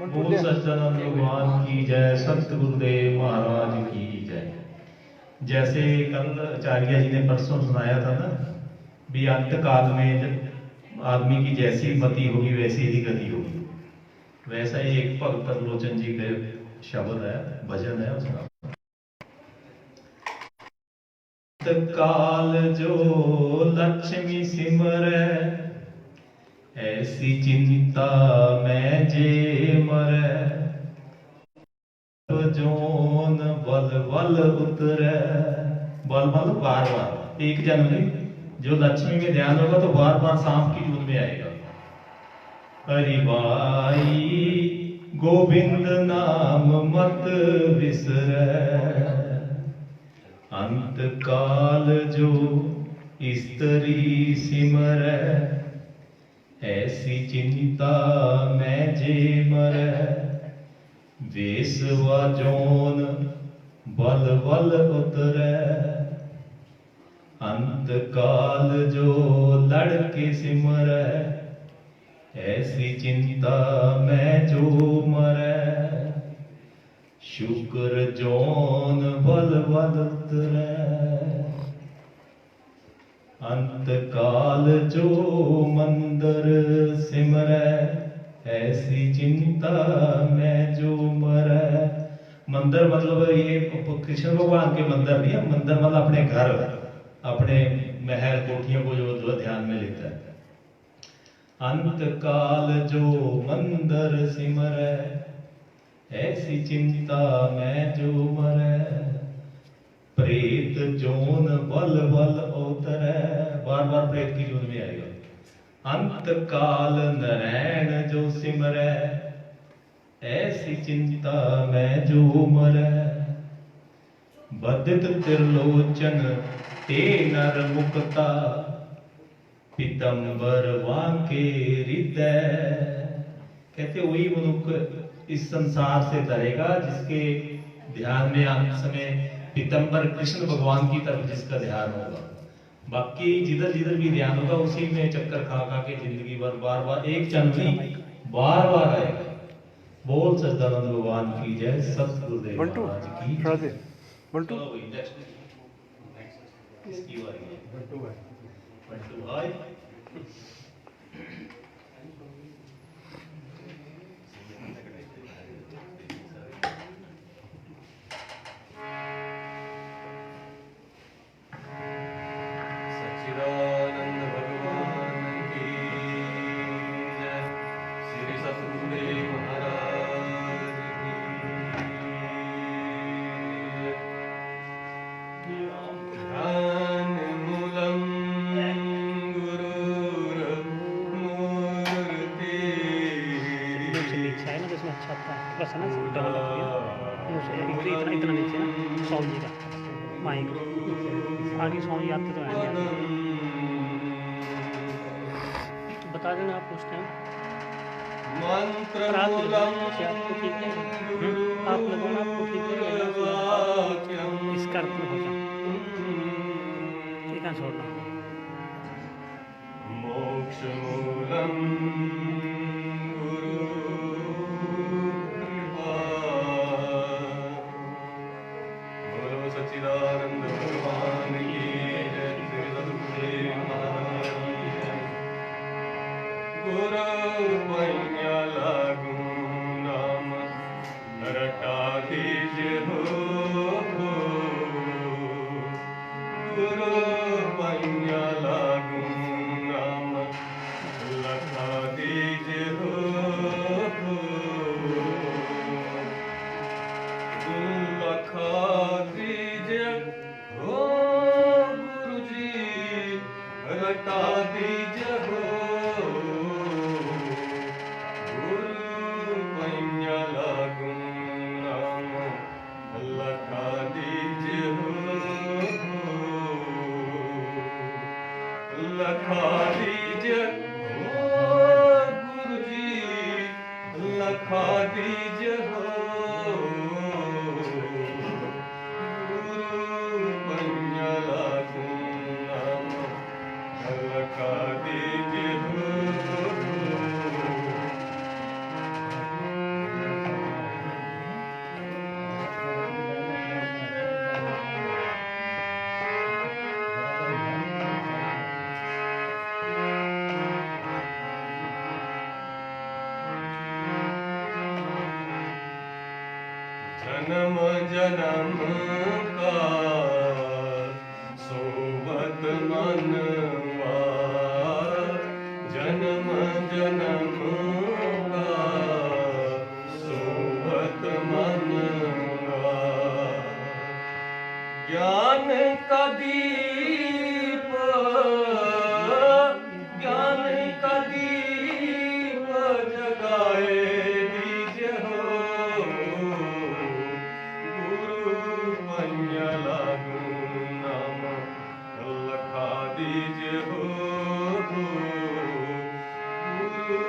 बोल सच्चिदानंद भगवान की जय, सत गुरुदेव महाराज की जय। जैसे कल आचार्य जी ने परसों सुनाया था ना, भी अंत काल में जब आदमी की जैसी मति होगी वैसी ही गति होगी, वैसा ही एक भक्त त्रिलोचन जी के शब्द है, भजन है उसका। अंत काल जो लक्ष्मी सिमरै, ऐसी चिंता मैं जे मरै, जोन बल बल उतरै। बल बल बार बार, एक जन्म नहीं, जो लक्ष्मी में ध्यान होगा तो बार बार सांप की जून में आएगा। हरि भाई गोविंद नाम मत बिसरै, अंत काल जो स्त्री सिमरै, ऐसी चिंता मैं जे मरै, वेसवा जोन बल बल उतरै, अंत काल जो लड़के सिमरै, ऐसी चिंता मैं जो मरै, शुक्र जोन बल बल उतरै, अंत काल जो मंदर सिमरै, ऐसी चिंता मैं जो मरै। मंदिर मतलब ये कृष्ण भगवान के मंदिर नहीं है, मंदिर मतलब अपने घर, अपने महल कोठियों को जो ध्यान में लेता है। अंत काल जो मंदिर सिमरै, ऐसी चिंता मैं जो मरै, प्रेत जोन बल बल उतरै, बार बार प्रेत की जोन में आएगा। अंत काल नरैण जो सिमरै, ऐसी चिंता मैं जो मरै। बदित त्रिलोचन ते नर मुक्ता, पीतंबर वांके हृदय। कहते वही मनुष्य इस संसार से तरेगा जिसके ध्यान में अंत समय पीतंबर कृष्ण भगवान की तरफ जिसका ध्यान होगा। बाकी जिधर जिधर भी ध्यान होगा उसी में चक्कर खा खा के जिंदगी भर बार बार एक चंद नहीं बार बार आएगा। बोल सच्चिदानंद भगवान की जय, सतगुरुदेव महाराज की जय। बंटू किसकी बारी है? बंटू भाई सच्चिदानंद भगवान की जय। श्री सतगुरुदेव महाराज की जय। ध्यान मूलम गुरुर्मूर्ति। नीचे है ना जिसमें अच्छा आता है बस है ना डबल इतना इतना नीचे ना साउंड जी का माइक आगे साउंड आते तो है नहीं बता देना आप उस टाइम। मंत्र आप मूलम आपको ठीक है आप लोगों ने आपको ठीक है इसका अर्थ हो जा ठीक है छोड़ना। मोक्ष मूलम गुरु कृपा। बोलो सच्चिदानंद भगवान की जय। श्री सतगुरुदेव महाराज की जय। गुरु पैया लागू नाम रटा दीजिए हो। गुरु पैया लागू नाम लखा दीजिए हो। लखा दीजिए हो गुरु जी, रटा दीजिए हो। गुरु पैया लागू नाम लखा दीजिए हो। लखा दीजिए हो गुरु जी, लखा दीजिए हो। गुरु पैया लागू नाम लखा दीजिए हो। जन्म जन्म का सोबत मनवा। जन्म जन्म का सोबत मनवा। ज्ञान का दीप, ज्ञान का दीप जगाए दीजिए हो। गुरु पैया लागू नाम लखा दीजिए हो। गुरु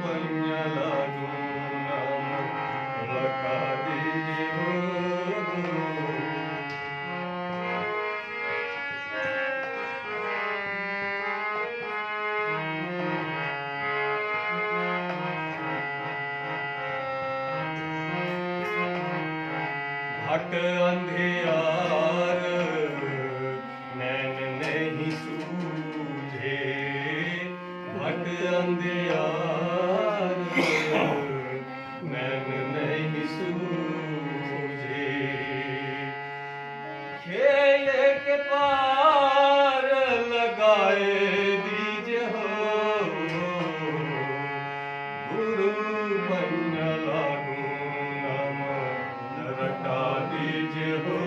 पैया लागू नाम लखा दीजिए हो। घट अंधियार नैन नहीं सूझे। घट अंधियार नैन नहीं सूझे। खेल के पार लगाए दीजिए हो। गुरु पैया लागू नाम रटा दीजिए हो।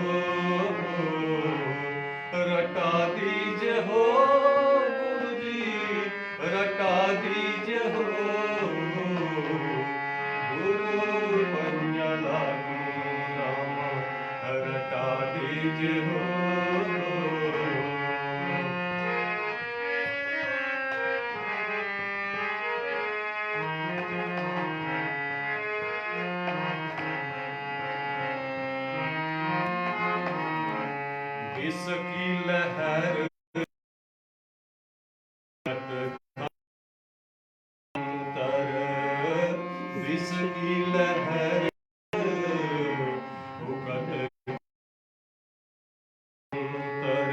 विष की लहर तर विष की लहर उकत तर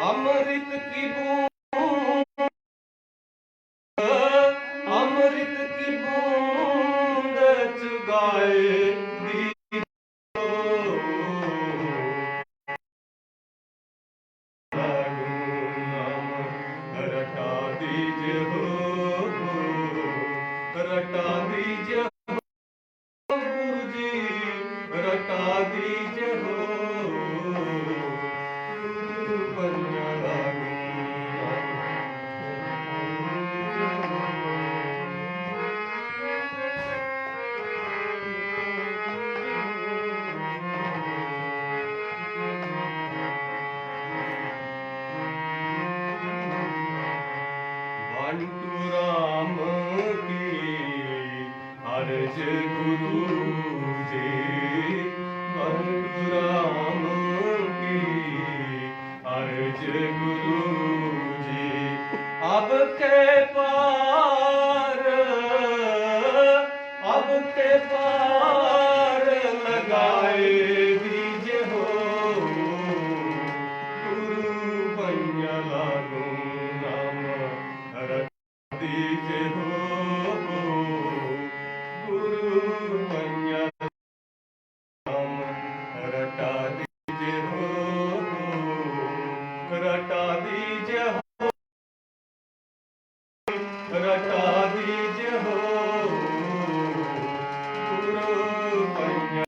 अमृत की बूंद अमृत की बूंद चुगाए रटा दीजिए हो रटा दीजिए हो गुरु जी रटा दीजिए हो कन्या बंटू राम की अर्ज गुरु जी बंटू राम की अर्ज गुरु जी अब के पार लगाए दीजिए हो गुरु बन्या लागू नाम रट दीजिए हो गुरु बन्या नाम रटा दीजिए हो रटा दीजिए हो रटा दीजिए हो गुरु बन्या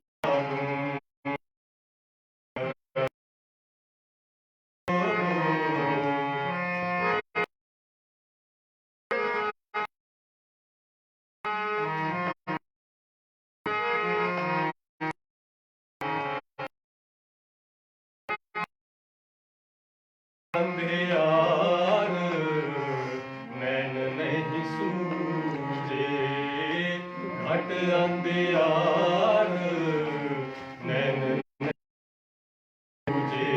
अंधियार नैन नहीं सूझे घट अंधियार नैन नहीं सूझे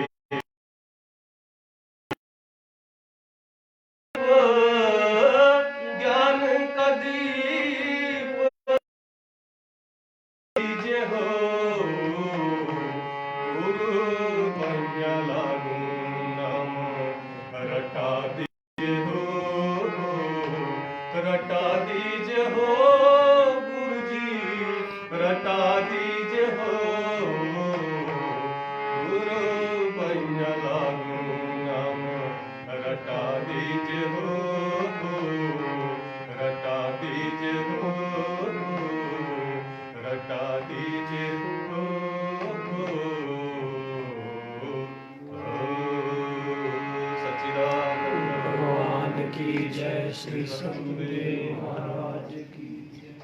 ज्ञान का दीप दीजिए हो गुरु बन्या लागू नाम रटा दीजिए हो रटा दीजिए हो गुरु जी रटा दीजिए हो गुरु बन्या लागू नाम रटा दीजिए हो रटा दीजिए हो रटा दीजिए हो सच्चिदानंद भगवान की जय। श्री सतगुरुदेव महाराज की जय।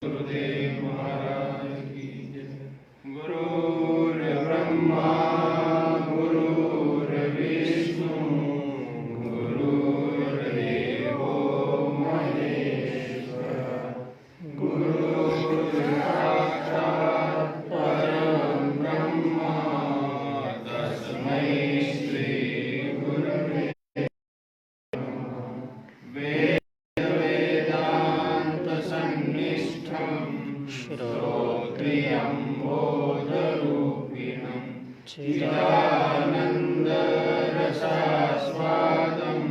गुरुदेव महाराज की जय। गुरुर्ब्रह्मा गुरुर्विष्णु गुरुर्देवो महेश्वरः गुरुर्साक्षात् परं ब्रह्म तस्मै श्री गुरवे श्रोत्रियं बोधरूपिणं चिदानन्दरसास्वादं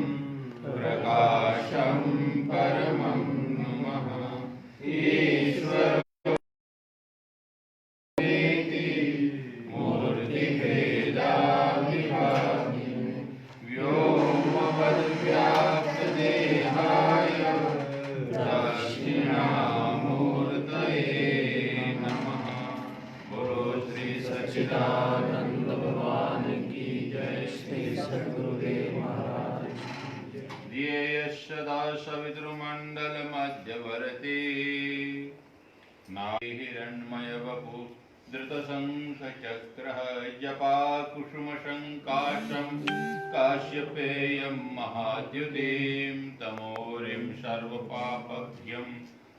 प्रकाशं परमं सच्चिदानंद भगवान की जय। श्री सद्गुरुदेव महाराज की जय। ध्येयः सवितृमण्डलमध्यवर्ती नाभि हिरण्मयवपु धृतशङ्खचक्रः जपाकुसुमशङ्काशं काश्यपेयं महाद्युतिं तमोरिं सर्वपापभ्यं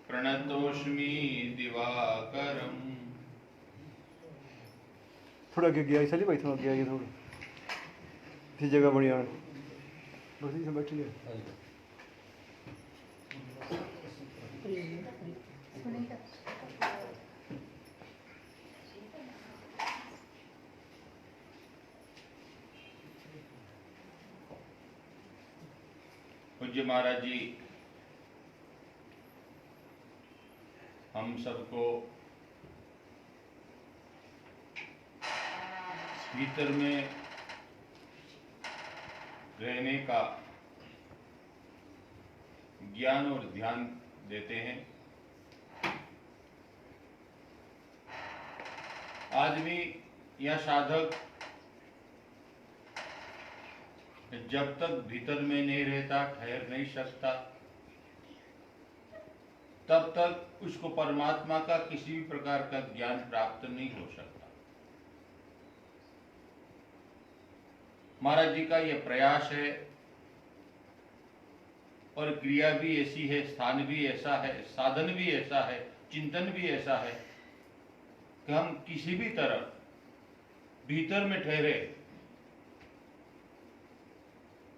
प्रणतोऽस्मि दिवाकरम्। थोड़ा आगे गया इसलिए भाई, थोड़ा आगे आइए, थोड़ा फिर जगह बढ़िया बस से बैठिए। पूज्य महाराज जी हम सबको भीतर में रहने का ज्ञान और ध्यान देते हैं। आदमी या साधक जब तक भीतर में नहीं रहता, ठहर नहीं सकता, तब तक उसको परमात्मा का किसी भी प्रकार का ज्ञान प्राप्त नहीं हो सकता। महाराज जी का यह प्रयास है और क्रिया भी ऐसी है, स्थान भी ऐसा है, साधन भी ऐसा है, चिंतन भी ऐसा है कि हम किसी भी तरह भीतर में ठहरे,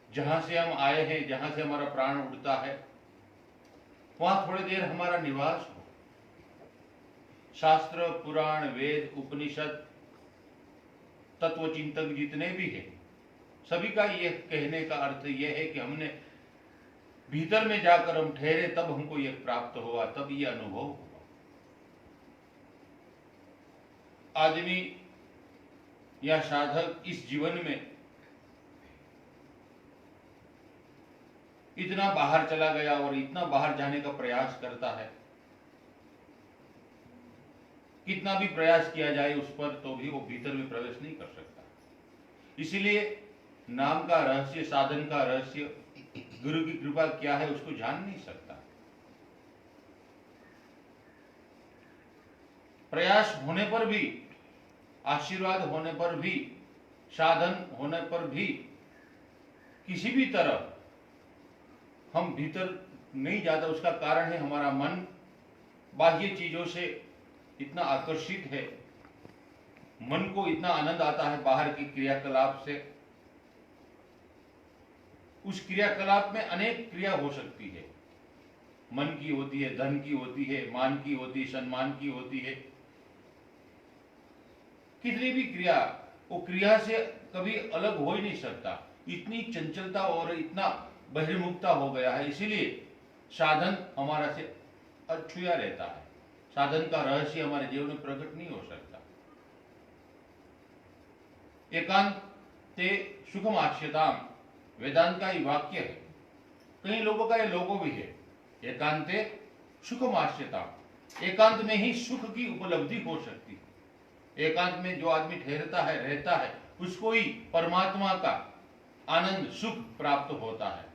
जहां से हम आए हैं, जहां से हमारा प्राण उड़ता है, वहां थोड़ी देर हमारा निवास हो। शास्त्र, पुराण, वेद, उपनिषद, तत्व चिंतक जितने भी हैं, सभी का यह कहने का अर्थ यह है कि हमने भीतर में जाकर हम ठहरे, तब हमको यह प्राप्त हुआ, तब यह अनुभव हुआ। आदमी या साधक इस जीवन में इतना बाहर चला गया और इतना बाहर जाने का प्रयास करता है, कितना भी प्रयास किया जाए उस पर, तो भी वो भीतर में प्रवेश नहीं कर सकता। इसीलिए नाम का रहस्य, साधन का रहस्य, गुरु की कृपा क्या है उसको जान नहीं सकता। प्रयास होने पर भी, आशीर्वाद होने पर भी, साधन होने पर भी, किसी भी तरह हम भीतर नहीं जाता। उसका कारण है हमारा मन बाह्य चीजों से इतना आकर्षित है, मन को इतना आनंद आता है बाहर की क्रियाकलाप से। उस क्रियाकलाप में अनेक क्रिया हो सकती है, मन की होती है, धन की होती है, मान की होती है, सम्मान की होती है, कितनी भी क्रिया, वो क्रिया से कभी अलग हो ही नहीं सकता। इतनी चंचलता और इतना बहिर्मुखता हो गया है। इसीलिए साधन हमारा से अछूया रहता है। साधन का रहस्य हमारे जीवन में प्रकट नहीं हो सकता। एकांत ते सुखम आश्यताम वेदांत का ही वाक्य है। कई लोगों का ये लोगो भी है, एकांते सुखम आश्यताम। एकांत में ही सुख की उपलब्धि हो सकती है। एकांत में जो आदमी ठहरता है, रहता है, उसको ही परमात्मा का आनंद, सुख प्राप्त होता है।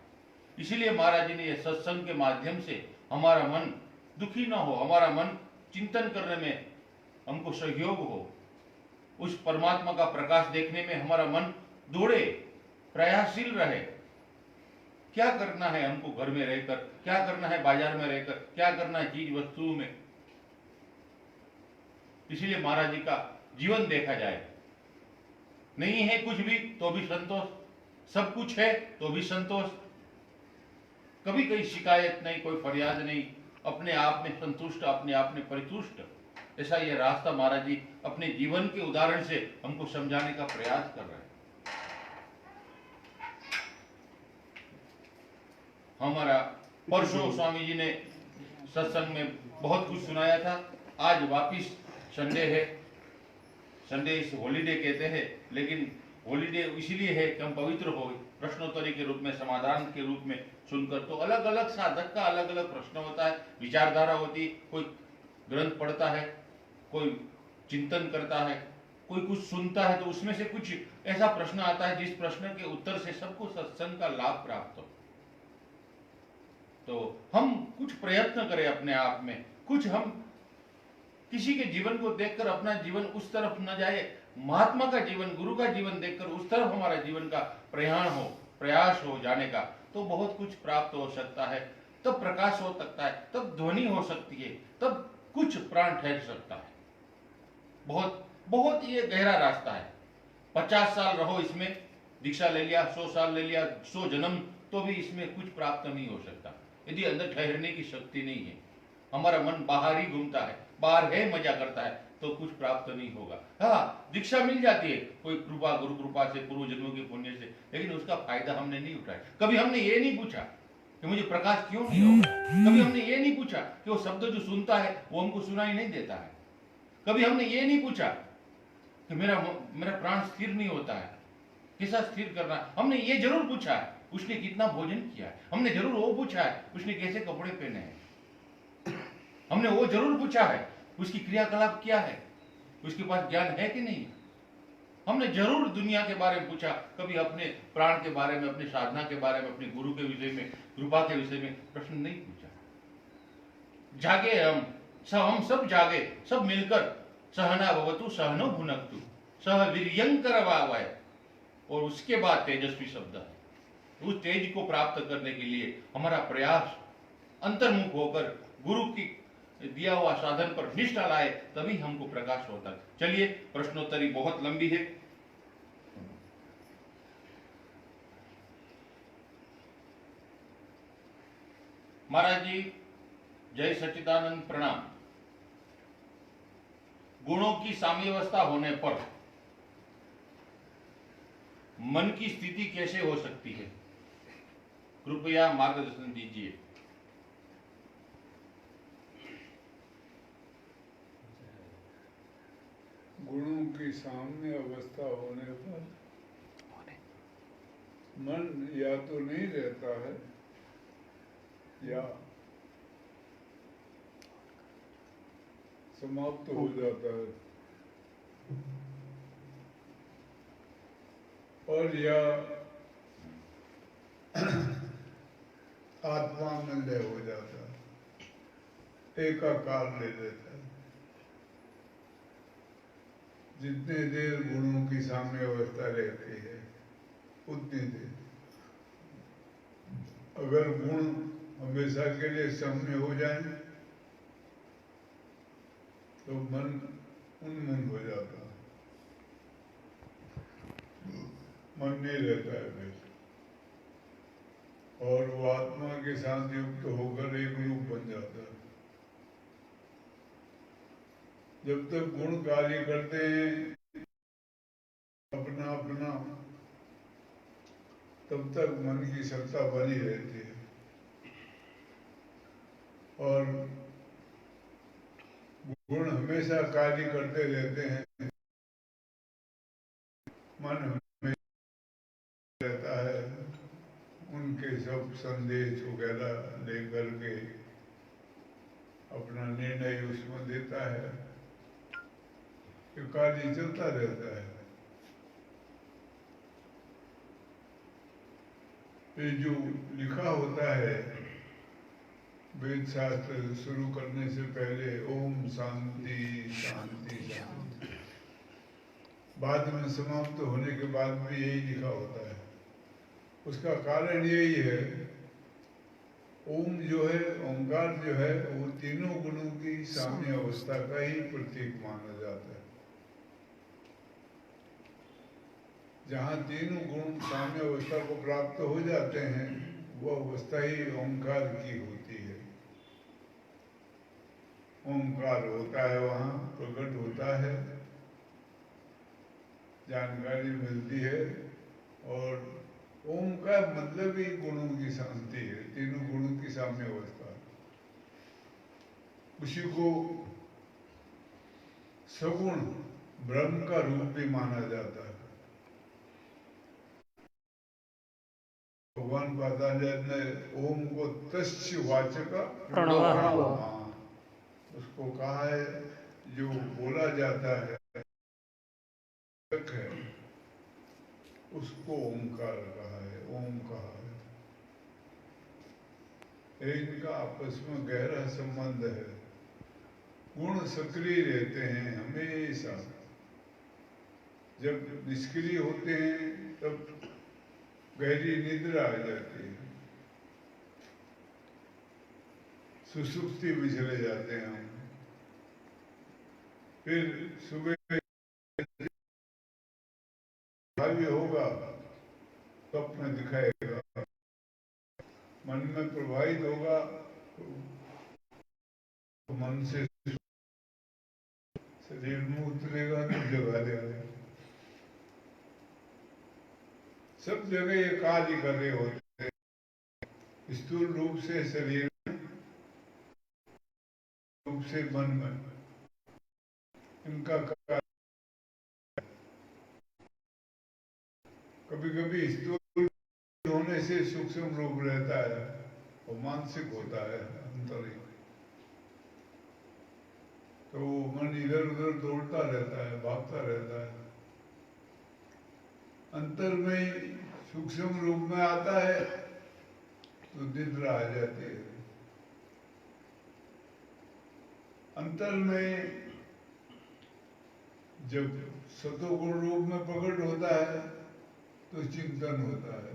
इसीलिए महाराज जी ने यह सत्संग के माध्यम से हमारा मन दुखी न हो, हमारा मन चिंतन करने में हमको सहयोग हो, उस परमात्मा का प्रकाश देखने में हमारा मन दौड़े, प्रयासशील रहे। क्या करना है हमको घर में रहकर, क्या करना है बाजार में रहकर, क्या करना है चीज वस्तुओं में। इसीलिए महाराज जी का जीवन देखा जाए, नहीं है कुछ भी तो भी संतोष, सब कुछ है तो भी संतोष, कभी कोई शिकायत नहीं, कोई फरियाद नहीं, अपने आप में संतुष्ट, अपने आप में परितुष्ट। ऐसा यह रास्ता महाराज जी अपने जीवन के उदाहरण से हमको समझाने का प्रयास कर रहे हैं। हमारा परसों स्वामी जी ने सत्संग में बहुत कुछ सुनाया था। आज वापिस संडे है, संडे इस हॉलीडे कहते हैं, लेकिन हॉलीडे इसीलिए है कि हम पवित्र हो, प्रश्नोत्तरी के रूप में, समाधान के रूप में सुनकर। तो अलग अलग साधक का अलग अलग प्रश्न होता है, विचारधारा होती, कोई ग्रंथ पढ़ता है, कोई चिंतन करता है, कोई कुछ सुनता है तो उसमें से कुछ ऐसा प्रश्न आता है जिस प्रश्न के उत्तर से सबको सत्संग का लाभ प्राप्त हो। तो हम कुछ प्रयत्न करें अपने आप में, कुछ हम किसी के जीवन को देखकर अपना जीवन उस तरफ न जाए, महात्मा का जीवन, गुरु का जीवन देखकर उस तरफ हमारा जीवन का प्रयाण हो, प्रयास हो जाने का, तो बहुत कुछ प्राप्त हो सकता है। तब प्रकाश हो सकता है, तब ध्वनि हो सकती है, तब कुछ प्राण ठहर सकता है। बहुत बहुत ये गहरा रास्ता है। 50 साल रहो इसमें, दीक्षा ले लिया, 100 साल ले लिया, 100 जन्म, तो भी इसमें कुछ प्राप्त नहीं हो सकता यदि अंदर ठहरने की शक्ति नहीं है। हमारा मन बाहर ही घूमता है, बाहर है मजा करता है, तो कुछ प्राप्त नहीं होगा। हाँ, दीक्षा मिल जाती है कोई कृपा, गुरु कृपा से, पूर्व जन्मों के पुण्य से, लेकिन उसका फायदा हमने नहीं उठाया। कभी हमने ये नहीं पूछा कि मुझे प्रकाश क्यों नहीं होगा। कभी हमने ये नहीं पूछा कि वो शब्द जो सुनता है वो हमको सुनाई नहीं देता है। कभी हमने ये नहीं पूछा कि मेरा प्राण स्थिर नहीं होता है, कैसा स्थिर करना। हमने ये जरूर पूछा है उसने कितना भोजन किया है, हमने जरूर वो पूछा है उसने कैसे कपड़े पहने हैं, हमने वो जरूर पूछा है उसकी क्रियाकलाप क्या है, उसके पास ज्ञान है कि नहीं। हमने जरूर दुनिया के बारे में पूछा, कभी अपने प्राण के बारे में, अपनी साधना के बारे में, अपने गुरु के विषय में, कृपा के विषय में प्रश्न नहीं पूछा। जागे हम सब जागे, सब मिलकर सहना भवतु सहनो भुनक्तु सह वीर्यंकरवावय, और उसके बाद तेजस्वी शब्द है। उस तेज को प्राप्त करने के लिए हमारा प्रयास अंतर्मुख होकर गुरु की दिया हुआ साधन पर निष्ठा लाए, तभी हमको प्रकाश होता है। चलिए, प्रश्नोत्तरी बहुत लंबी है। महाराज जी, जय सच्चिदानंद, प्रणाम। गुणों की साम्यावस्था होने पर मन की स्थिति कैसे हो सकती है, कृपया मार्गदर्शन दीजिए। गुणों की साम्य अवस्था होने पर मन या तो नहीं रहता है या समाप्त हो जाता है, और या आत्मा में लय हो जाता है, एकाकार ले लेता है। जितने देर गुणों की साम्य अवस्था रहती है उतनी देर, अगर गुण हमेशा के लिए साम्य हो जाए तो मन उन्मन हो जाता है, मन नहीं रहता है फिर, और वो आत्मा के साथ युक्त होकर एक रूप बन जाता है। जब तक गुण कार्य करते हैं अपना अपना, तब तक मन की सत्ता बनी रहती है, और गुण हमेशा कार्य करते रहते हैं। मन हमेशा रहता है उनके सब संदेश वगैरह लेकर के अपना निर्णय उसमें देता है, कार्य चलता रहता है। ये जो लिखा होता है वेद शास्त्र शुरू करने से पहले, ओम शांति शांति शांति, बाद में समाप्त होने के बाद भी यही लिखा होता है। उसका कारण यही है, ओम जो है, ओंकार जो है, वो तीनों गुणों की साम्य अवस्था का ही प्रतीक माना जाता है। जहाँ तीनों गुण साम्य अवस्था को प्राप्त हो जाते हैं, वो अवस्था ही ओंकार की होती है। ओंकार होता है, वहाँ प्रकट होता है, जानकारी मिलती है, और ओम का मतलब ही गुणों की शांति है, तीनों गुणों की साम्य अवस्था। उसी को सगुण ब्रह्म का रूप भी माना जाता है। भगवान पातंजलि ने ओम को तस्य वाचक प्रणव, उसको कहा है जो बोला जाता है, उसको ओंकार कहा है, ओम कहा है। इनका आपस में गहरा संबंध है। गुण सक्रिय रहते हैं हमेशा। जब निष्क्रिय होते हैं तब गहरी निद्रा आ जाती है, सुसुप्ति में चले जाते हैं हम। फिर सुबह भाव्य होगा, स्वप्न दिखाएगा, मन में प्रभावित होगा तो मन से शरीर में उतरेगा तो जगा देगा। सब जगह ये कार्य कर रहे होते हैं, स्थूल रूप से शरीर में, रूप से मन में, इनका कार्य। कभी कभी स्थूल होने से सूक्ष्म रूप रहता है और मानसिक होता है अंतरिक, तो मन इधर उधर दौड़ता रहता है, भागता रहता है। अंतर में सूक्ष्म रूप में आता है तो निद्रा आ जाती है। अंतर में जब सतोगुण रूप में प्रकट होता है तो चिंतन होता है,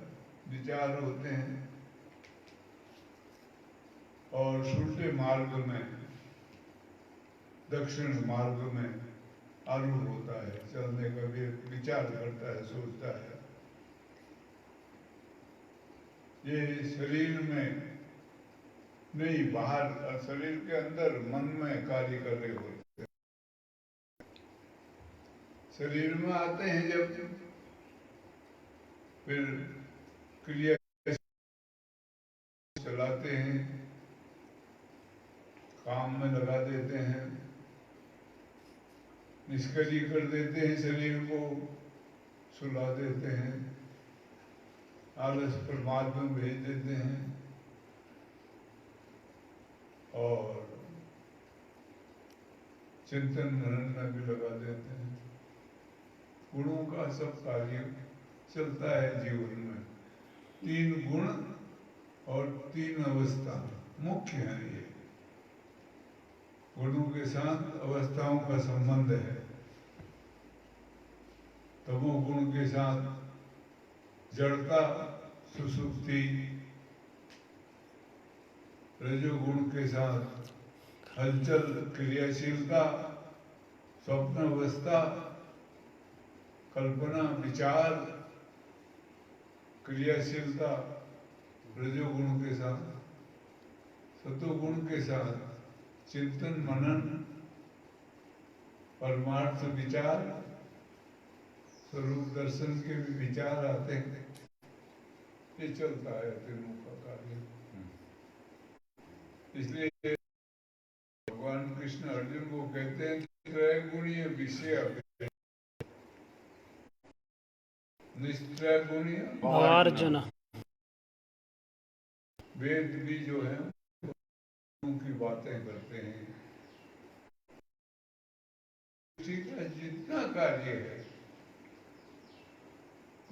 विचार होते हैं, और सुलटे मार्ग में, दक्षिण मार्ग में आरूढ़ होता है, चलने का भी विचार करता है, सोचता है। ये शरीर में नहीं, बाहर शरीर के अंदर मन में कार्य कर रहे होते हैं। शरीर में आते हैं जब, फिर क्रिया चलाते हैं, काम में लगा देते हैं, निष्क्रिय कर देते हैं, शरीर को सुला देते हैं, आलस प्रमाद में भेज देते हैं और चिंतन मनन में भी लगा देते हैं। गुणों का सब कार्य चलता है जीवन में। 3 गुण और 3 अवस्था मुख्य है। ये गुणों के साथ अवस्थाओं का संबंध है। तमोगुण के साथ जड़ता, सुसुप्ति, रजोगुण के साथ हलचल, क्रियाशीलता, स्वप्न अवस्था, कल्पना, विचार, क्रियाशीलता, रजोगुण के साथ। सतोगुण के साथ चिंतन मनन, परमार्थ विचार, स्वरूप दर्शन के भी विचार आते हैं। ये चलता है तीनों का कार्य। इसलिए भगवान कृष्ण अर्जुन को कहते हैं त्रैगुणीय विषय, निस्त्रैगुणीय अर्जुन। वेद भी जो है उनकी बातें करते हैं। ठीक है, जितना कार्य है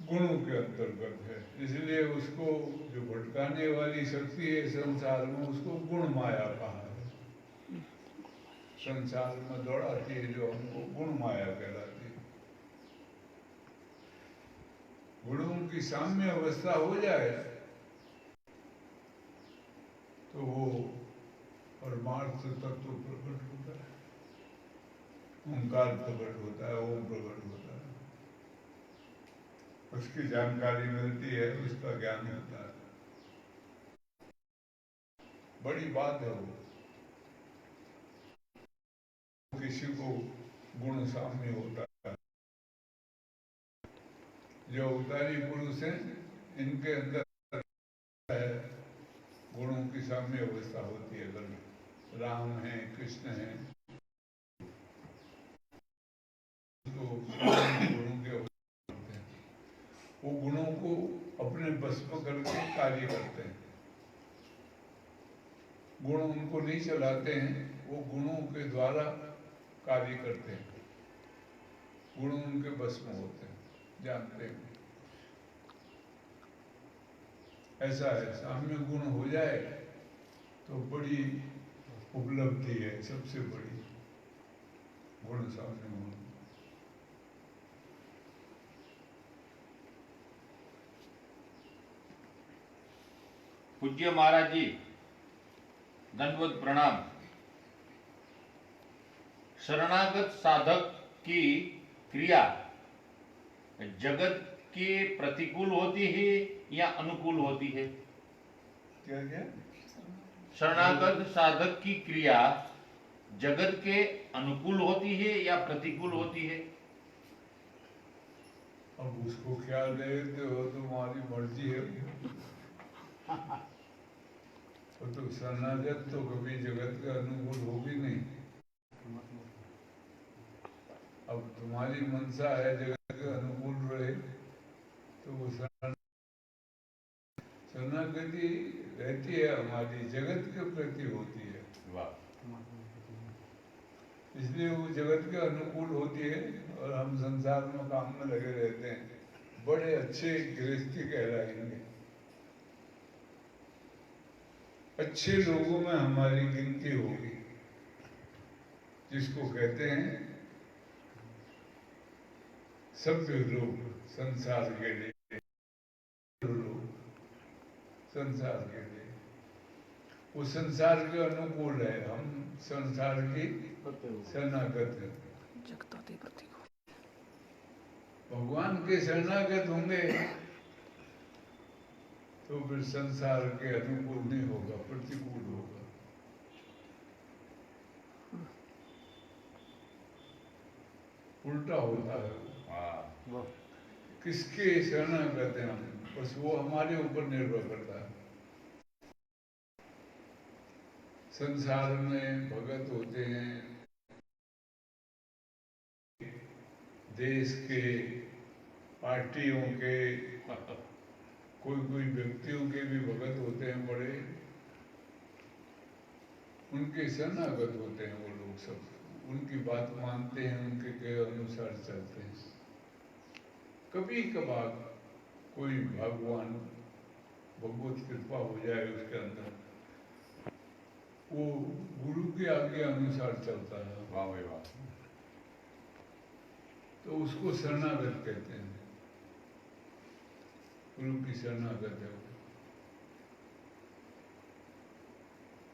गुणों के अंतर्गत है, इसलिए उसको जो भटकाने वाली शक्ति है संसार में, उसको गुण माया कहा है। संसार में दौड़ाती है जो हमको गुण माया कहलाती है। गुणों की साम्य अवस्था हो जाए तो वो परमार्थ तत्व प्रकट होता है, ओंकार प्रकट होता है, ओम प्रकट होता है। उसकी जानकारी मिलती है, उसका ज्ञान होता है। बड़ी बात है वो। किसी को गुण साम्य होता है। जो अवतारी पुरुष हैं इनके अंदर है गुणों की साम्य अवस्था होती है। अगर राम है, कृष्ण है, तो गुणों के अवस्था होते हैं। वो गुणों को अपने बस में करके कार्य करते हैं। गुण उनको नहीं चलाते हैं, वो गुणों के द्वारा कार्य करते हैं। गुण उनके बस में होते हैं, जानते हैं। ऐसा है, साम्य गुण हो जाए तो बड़ी उपलब्धि है, सबसे बड़ी गुण साम्य गुण। पूज्य महाराज जी, दंडवत प्रणाम। शरणागत साधक की क्रिया जगत के प्रतिकूल होती है या अनुकूल होती है? क्या क्या? शरणागत साधक की क्रिया जगत के अनुकूल होती है या प्रतिकूल होती है? अब उसको क्या लेते हो, तुम्हारी मर्जी है। वो तो शरणागत तो कभी जगत के अनुकूल होगी नहीं। अब तुम्हारी मनसा है जगत के अनुकूल रहे तो वो शरणागति रहती है हमारी जगत के प्रति होती है, वाह। इसलिए वो जगत के अनुकूल होती है और हम संसार में काम में लगे रहते हैं। बड़े अच्छे गृहस्थी कहलाएंगे, अच्छे लोगों में हमारी गिनती होगी, जिसको कहते हैं सभ्य लोग, संसार के लिए लोग, संसार के लिए वो संसार के अनुकूल है, हम संसार की शरणागत है। भगवान के शरणागत होंगे तो फिर संसार के अनुकूल नहीं होगा, प्रतिकूल होगा। उल्टा होता है। वाह। किसके शरणागत हैं हम, बस वो हमारे ऊपर निर्भर करता है। संसार में भगत होते हैं, देश के, पार्टियों के, कोई व्यक्तियों के भी भगत होते हैं बड़े, उनके शरणागत होते हैं वो लोग सब, उनकी बात मानते हैं, उनके के अनुसार चलते हैं। कभी कभार कोई भगवान भगवत कृपा हो जाए उसके अंदर, वो गुरु के आज्ञा अनुसार चलता है, वाह भाई वाह। तो उसको शरणागत कहते हैं, गुरु की शरणागत है वो।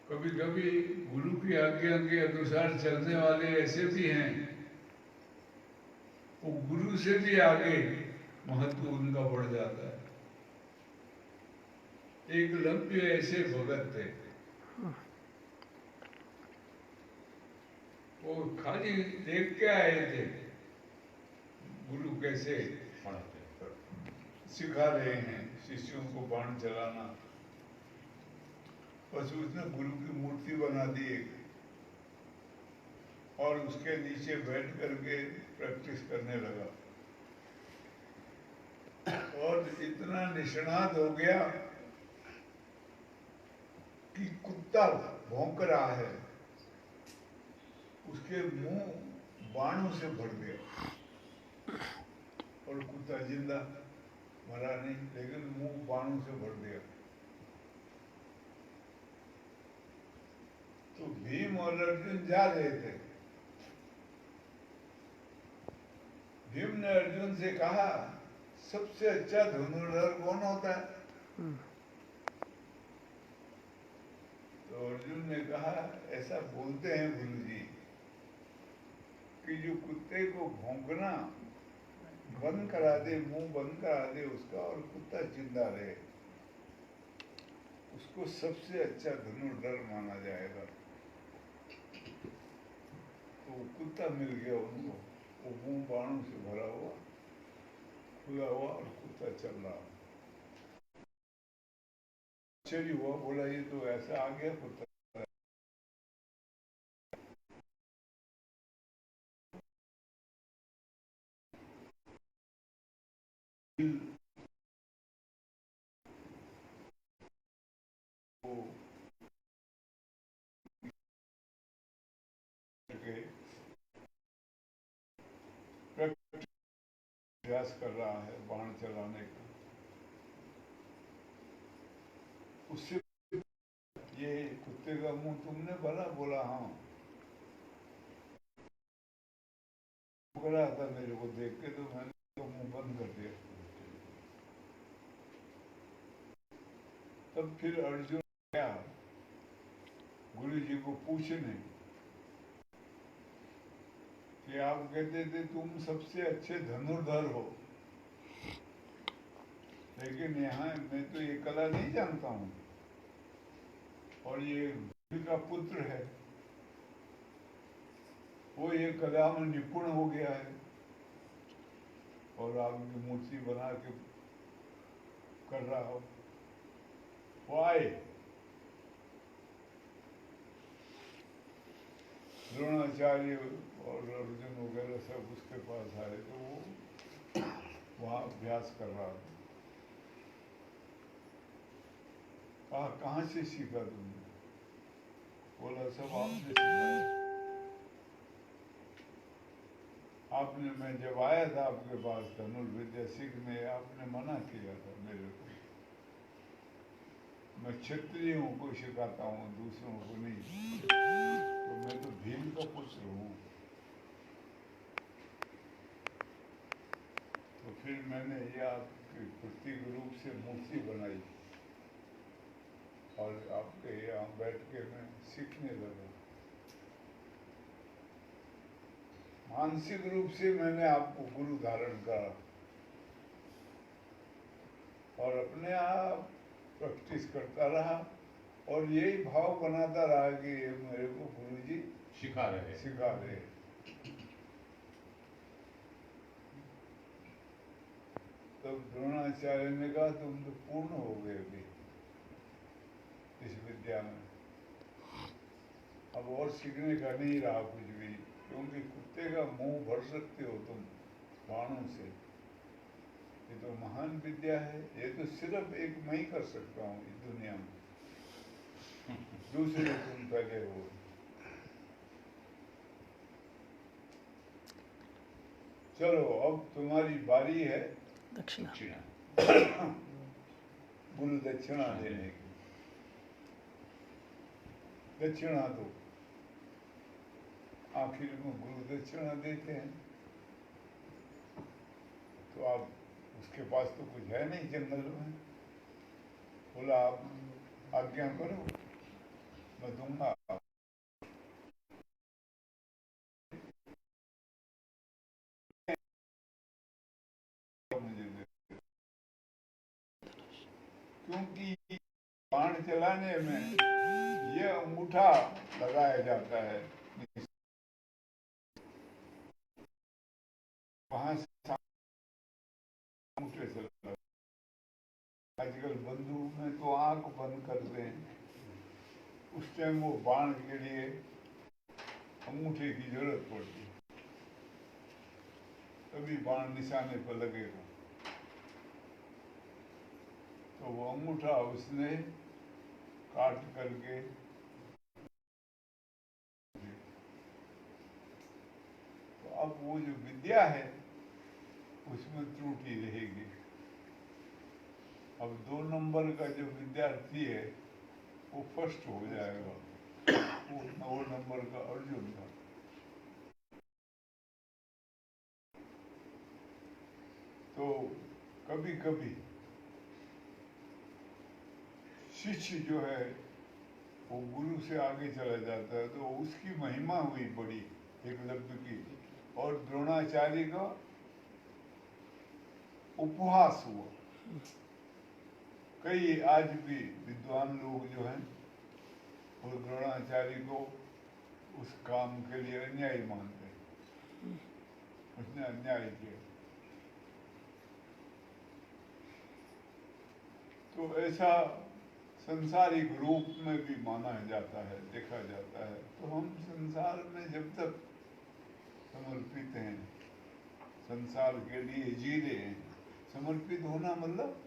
कभी कभी गुरु की आज्ञा के अनुसार चलने वाले ऐसे भी हैं, वो गुरु से भी आगे महत्व उनका बढ़ जाता है। एक लंबे ऐसे भगत थे, वो खाली देख के आए थे गुरु कैसे सिखा रहे हैं शिष्यों को बाण चलाना, बस उसने गुरु की मूर्ति बना दी एक, और उसके नीचे बैठ करके प्रैक्टिस करने लगा, और इतना निष्णात हो गया कि कुत्ता भौंक रहा है, उसके मुंह बाणों से भर गया, और कुत्ता जिंदा, मरा नहीं, लेकिन मुंह बाणों से भर दिया। तो भीम और अर्जुन जा रहे थे, भीम ने अर्जुन से कहा, सबसे अच्छा धनुर्धर कौन होता है? तो अर्जुन ने कहा, ऐसा बोलते हैं गुरुजी कि जो कुत्ते को भौंकना बंद करा दे, मुंह बंद करा दे उसका, और कुत्ता जिंदा रहे, उसको सबसे अच्छा धनुर्धर माना जाएगा। तो कुत्ता मिल गया उनको, वो मुंह बाणों से भरा हुआ, खुला हुआ, और कुत्ता चल रहा। आश्चर्य हुआ, बोला ये तो ऐसा आ गया कुत्ता। प्रयास कर रहा है बाण चलाने का, उससे ये कुत्ते का मुंह तुमने भला बोला? हाँ, पकड़ा था मेरे को देख के, तो मैंने तो मुंह बंद कर दिया। तब फिर अर्जुन गया गुरु जी को पूछने कि आप कहते थे तुम सबसे अच्छे धनुर्धर हो, लेकिन यहाँ मैं तो ये कला नहीं जानता हूँ, और ये गुरु का पुत्र है, वो ये कला में निपुण हो गया है और आपकी मूर्ति बना के कर रहा हो। वो आए, द्रोणाचार्य और अर्जुन वगैरह सब उसके पास आए, तो वो वहाँ अभ्यास कर रहा था। कहा कहाँ से सीखा तुमने? बोला सब आपने सिखाया। आपने, मैं जब आया था आपके पास धनुर्विद्या सीखने, आपने मना किया था मेरे को। मैं क्षत्रियों को सिखाता हूँ, दूसरों को नहीं, तो मैं तो भीम का पुत्र हूँ। तो फिर मैंने ये आपके प्रतीक रूप से मूर्ति बनाई और आपके यहाँ बैठ के मैं सीखने लगा। मानसिक रूप से मैंने आपको गुरु धारण करा और अपने आप प्रैक्टिस करता रहा और यही भाव बनाता रहा कि ये मेरे को गुरु जी सिखा रहे। तब द्रोणाचार्य ने कहा तुम तो पूर्ण हो गए अभी इस विद्या में, अब और सीखने का नहीं रहा कुछ भी, क्योंकि कुत्ते का मुंह भर सकते हो तुम बाणों से। ये तो महान विद्या है, ये तो सिर्फ एक मैं ही कर सकता हूँ इस दुनिया में, दूसरे तुम पहले हो। चलो अब तुम्हारी बारी है दक्षिणा गुरु दक्षिणा देने की। दक्षिणा दो, आखिर में गुरु दक्षिणा देते हैं। तो आप, उसके पास तो कुछ है नहीं जंगल में, बोला आप आज्ञा करो मैं दूंगा। मुझे दे, क्योंकि बाण चलाने में ये अंगूठा लगाया जाता है, वहां से अंगूठे से लगा। आजकल बंदूक में तो आंख बंद कर दें, उस टाइम वो बाण के लिए अंगूठे की जरूरत पड़ती है, तभी बाण निशाने पर लगेगा। तो वो अंगूठा उसने काट करके, तो अब वो जो विद्या है उसमें त्रुटि रहेगी। अब 2 नंबर का जो विद्यार्थी है वो फर्स्ट हो जाएगा, वो 9 नंबर का अर्जुन था। तो कभी कभी शिष्य जो है वो गुरु से आगे चला जाता है, तो उसकी महिमा हुई बड़ी एकलव्य की, और द्रोणाचार्य का उपहास हुआ। कई आज भी विद्वान लोग जो हैं वो द्रोणाचार्य को उस काम के लिए अन्यायी मानते हैं, उसने अन्याय किया। तो ऐसा संसारिक रूप में भी माना जाता है, देखा जाता है। तो हम संसार में जब तक समर्पित हैं, संसार के लिए जी रहे हैं, समर्पित होना मतलब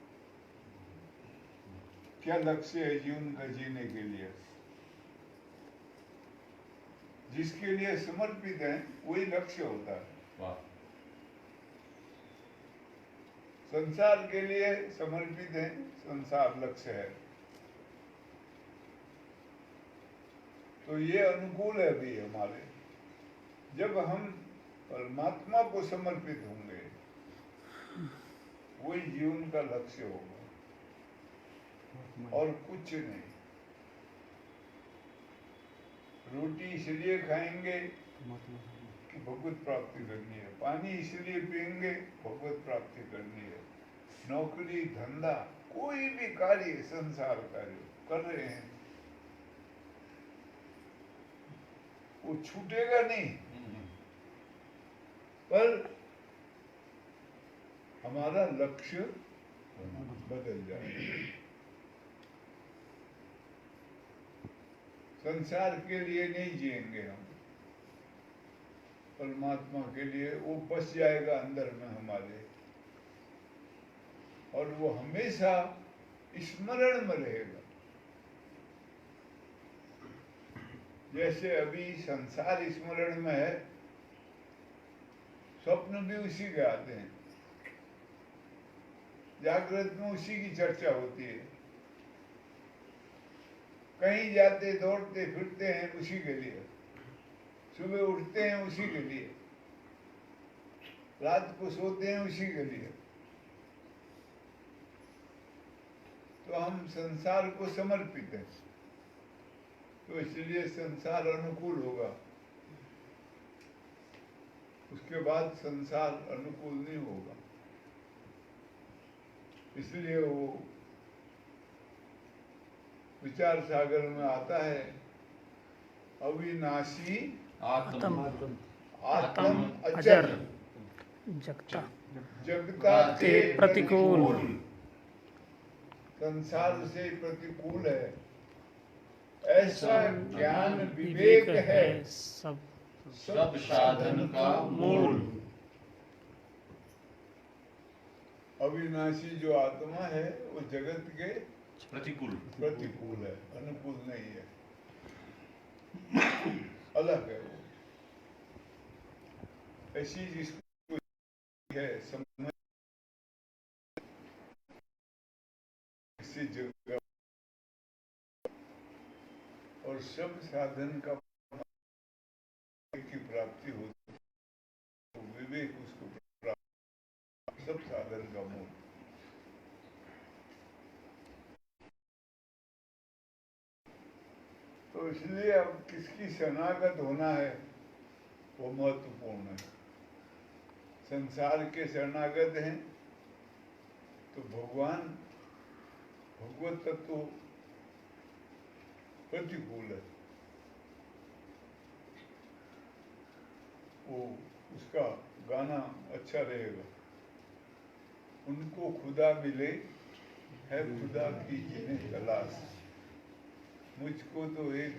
क्या लक्ष्य है जीवन का जीने के लिए? जिसके लिए समर्पित है वही लक्ष्य होता है। वाह। संसार के लिए समर्पित है, संसार लक्ष्य है, तो ये अनुकूल है भी हमारे। जब हम परमात्मा को समर्पित होंगे वही जीवन का लक्ष्य होगा और कुछ नहीं। रोटी इसलिए खाएंगे कि भगवत प्राप्ति करनी है, पानी इसलिए पिएंगे भगवत प्राप्ति करनी है। नौकरी धंधा कोई भी कार्य संसार कार्य कर रहे हैं वो छूटेगा नहीं, पर हमारा लक्ष्य बदल जाएगा। संसार के लिए नहीं जिएंगे हम, परमात्मा के लिए वो बस जाएगा अंदर में हमारे, और वो हमेशा स्मरण में रहेगा। जैसे अभी संसार स्मरण में है, स्वप्न भी उसी के आते हैं, जागृत में उसी की चर्चा होती है, कहीं जाते दौड़ते फिरते हैं उसी के लिए, सुबह उठते हैं उसी के लिए, रात को सोते हैं उसी के लिए। तो हम संसार को समर्पित हैं, तो इसलिए संसार अनुकूल होगा। उसके बाद संसार अनुकूल नहीं होगा। इसलिए वो विचार सागर में आता है, अविनाशी आत्म आत्म अचर जगता जगता ते प्रतिकूल। संसार से प्रतिकूल है, ऐसा ज्ञान विवेक है सब सब साधन का मूल। अविनाशी जो आत्मा है वो जगत के प्रतिकूल प्रतिकूल है, अनुकूल नहीं है, अलग है वो। ऐसी जिसको है समझ किसी जगह और सब साधन का की प्राप्ति होती है, तो विवेक उसको प्राप्त, सब साधन का मूल। तो इसलिए अब किसकी शरणागत होना है वो महत्वपूर्ण है। संसार के शरणागत हैं तो भगवान भगवत तत्व प्रतिकूल है, वो उसका गाना अच्छा रहेगा। उनको खुदा मिले है खुदा की जिन्हें तलाश, मुझको तो एक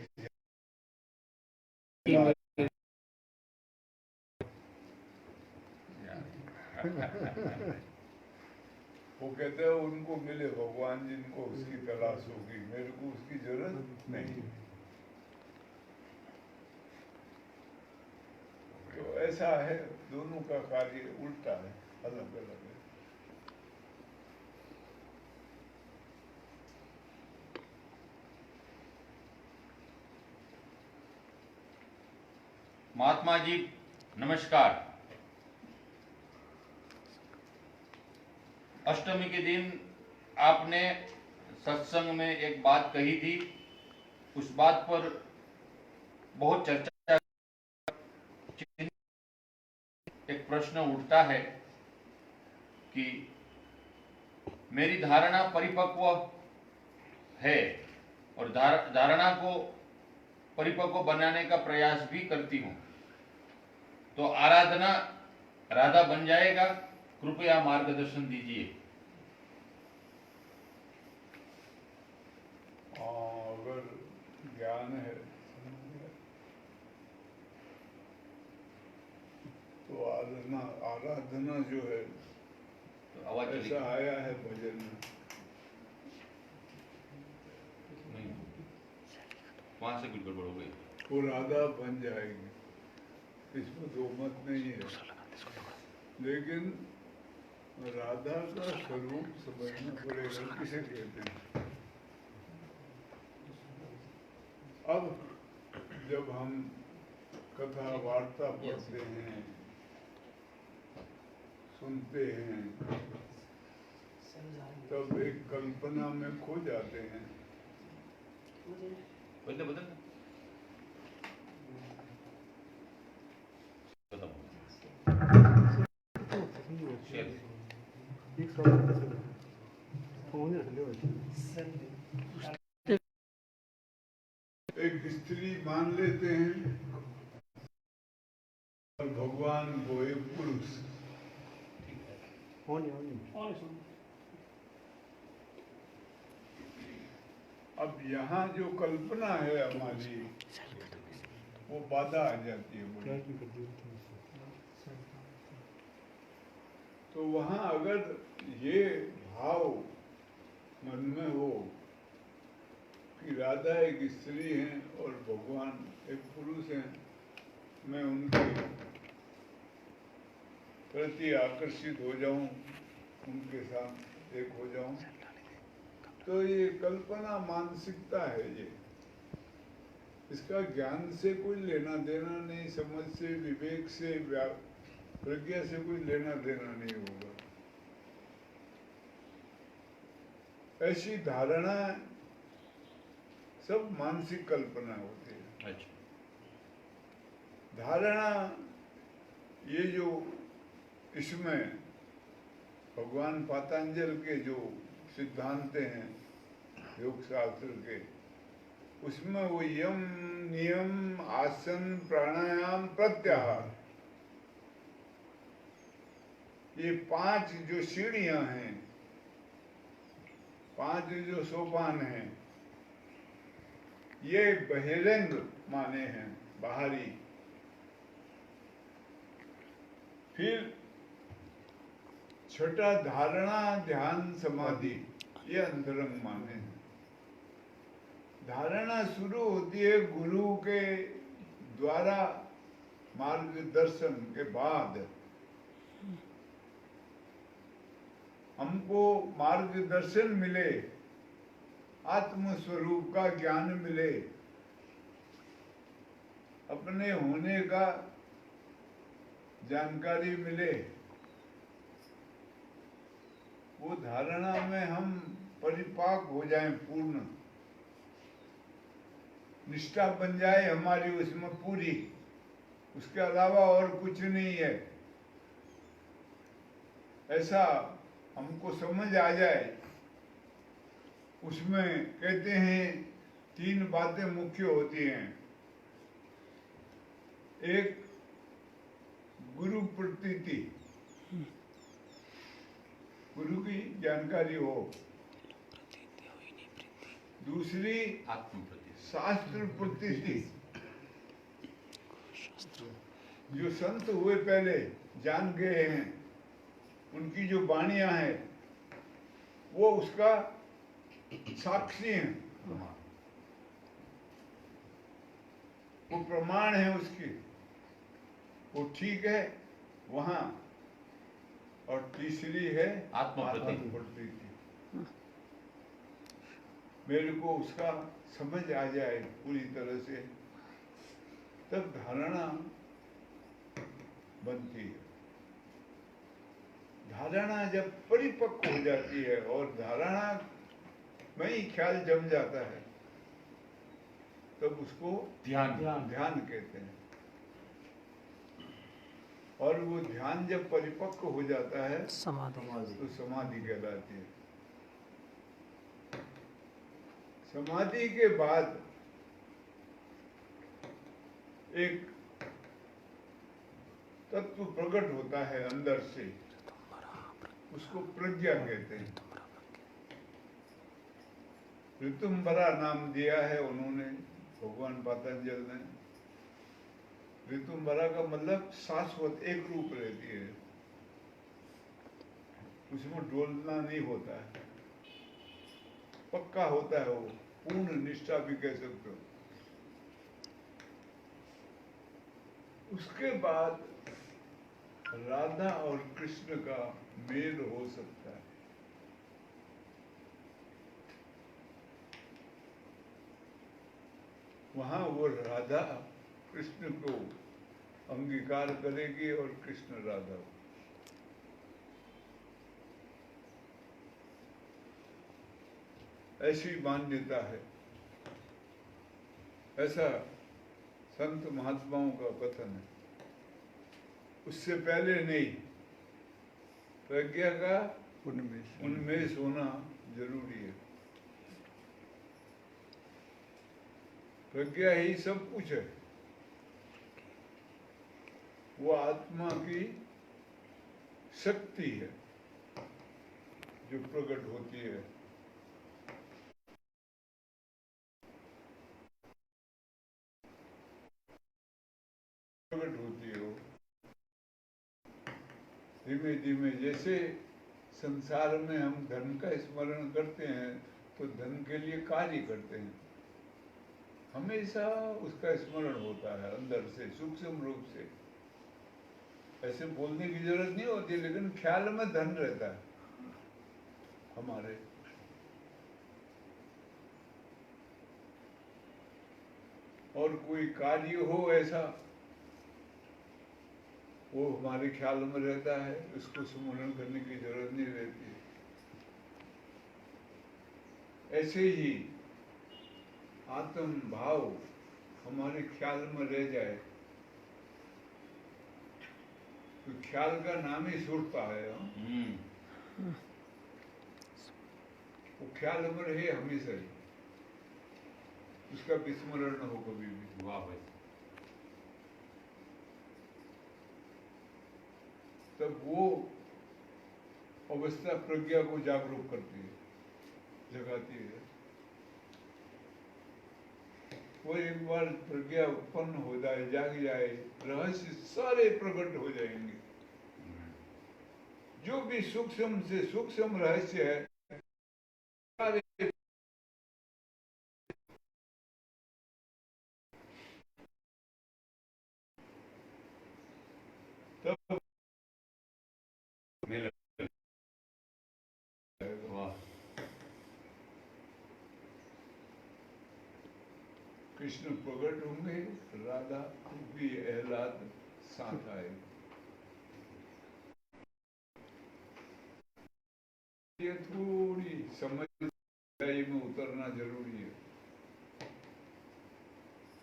वो कहते हैं उनको मिले भगवान जिनको उसकी तलाश होगी, मेरे को उसकी जरूरत नहीं। तो ऐसा है, दोनों का कार्य उल्टा है, अलग अलग है। महात्मा जी नमस्कार। अष्टमी के दिन आपने सत्संग में एक बात कही थी, उस बात पर बहुत चर्चा। एक प्रश्न उठता है कि मेरी धारणा परिपक्व है और धारणा को परिपक्व बनाने का प्रयास भी करती हूँ, तो आराधना राधा बन जाएगा? कृपया मार्गदर्शन दीजिए। अगर ज्ञान है तो आराधना जो है तो आवाज चली ऐसा आया है भजन में, नहीं, वहां से कुछ गड़बड़ हो गई। वो राधा बन जाएगी, इसमें दो मत नहीं है। लेकिन राधा का स्वरूप समझना पड़ेगा, किसे कहते हैं। अब जब हम कथा वार्ता पढ़ते हैं, सुनते हैं, तब एक कल्पना में खो जाते हैं। बदल बदल शेयर एक सौ फोन रख लो। एक स्त्री मान लेते हैं और भगवान को एक पुरुष। फोन नहीं अब यहाँ जो कल्पना है हमारी, वो बाधा आ जाती है क्या बड़ी। की कर दी तो वहाँ अगर ये भाव मन में हो कि राधा एक स्त्री हैं और भगवान एक पुरुष हैं, मैं उनके प्रति आकर्षित हो जाऊं, उनके साथ एक हो जाऊं, तो ये कल्पना मानसिकता है। ये इसका ज्ञान से कोई लेना देना नहीं, समझ से, विवेक से, प्रज्ञा से कोई लेना देना नहीं होगा। ऐसी धारणा सब मानसिक कल्पना होती है। अच्छा धारणा ये जो इसमें भगवान पातंजल के जो सिद्धांत हैं योग शास्त्र के, उसमें वो यम नियम आसन प्राणायाम प्रत्याहार, ये 5 जो सीढ़ियां हैं, 5 जो सोपान हैं, ये बहिरंग माने हैं, बाहरी। फिर छठा धारणा ध्यान समाधि, ये अंतरंग माने हैं। धारणा शुरू होती है गुरु के द्वारा मार्गदर्शन के बाद। हमको मार्गदर्शन मिले, आत्म स्वरूप का ज्ञान मिले, अपने होने का जानकारी मिले, वो धारणा में हम परिपाक हो जाएं, पूर्ण निष्ठा बन जाए हमारी उसमें पूरी, उसके अलावा और कुछ नहीं है, ऐसा हमको समझ आ जाए। उसमें कहते हैं 3 बातें मुख्य होती हैं। एक गुरु प्रतीति, गुरु की जानकारी हो। दूसरी आत्म प्रति शास्त्र प्रतीति, जो संत हुए पहले जान गए हैं, उनकी जो वाणियां हैं वो उसका साक्षी हैं, वो प्रमाण है उसकी, वो ठीक है वहां। और तीसरी है आत्म प्रतीति। प्रतीति, मेरे को उसका समझ आ जाए पूरी तरह से, तब धारणा बनती है। धारणा जब परिपक्व हो जाती है और धारणा में ही ख्याल जम जाता है, तब उसको ध्यान ध्यान कहते हैं। और वो ध्यान जब परिपक्व हो जाता है समाधि तो समाधि कहलाती है। समाधि के बाद एक तत्व प्रकट होता है अंदर से, उसको प्रज्ञा कहते हैं। ऋतुम्बरा नाम दिया है उन्होंने, भगवान पतंजल ने। ऋतुम्बरा का मतलब शाश्वत, एक रूप रहती है, उसमें डोलना नहीं होता है, पक्का होता है, वो पूर्ण निष्ठा भी कह सकते हो। उसके बाद राधा और कृष्ण का मेल हो सकता है। वहाँ वो राधा कृष्ण को अंगीकार करेगी और कृष्ण राधा को। ऐसी मान्यता है, ऐसा संत महात्माओं का कथन है। उससे पहले नहीं, प्रज्ञा का उन्मेष होना जरूरी है। प्रज्ञा ही सब कुछ है। वो आत्मा की शक्ति है जो प्रकट होती है। प्रकट होती है वो धीमे धीमे। जैसे संसार में हम धन का स्मरण करते हैं तो धन के लिए कार्य करते हैं, हमेशा उसका स्मरण होता है अंदर से, सूक्ष्म रूप से। ऐसे बोलने की जरूरत नहीं होती, लेकिन ख्याल में धन रहता है हमारे। और कोई कार्य हो ऐसा, वो हमारे ख्याल में रहता है, उसको स्मरण करने की जरूरत नहीं रहती। ऐसे ही आत्म भाव हमारे ख्याल में रह जाए तो ख्याल का नाम ही सुरता है। वो ख्याल में रहे हमेशा ही, उसका विस्मरण न हो कभी भी। वाह भाई। तब वो अवस्था प्रज्ञा को जागरूक करती है, जगाती है। वो एक बार प्रज्ञा उत्पन्न हो जाए, जाग जाए, रहस्य सारे प्रकट हो जाएंगे। जो भी सूक्ष्म से सूक्ष्म रहस्य है सारे तब वाह। कृष्ण प्रकट होंगे, राधा भी एहलाद साथ आए। ये थोड़ी समझदारी में उतरना जरूरी है,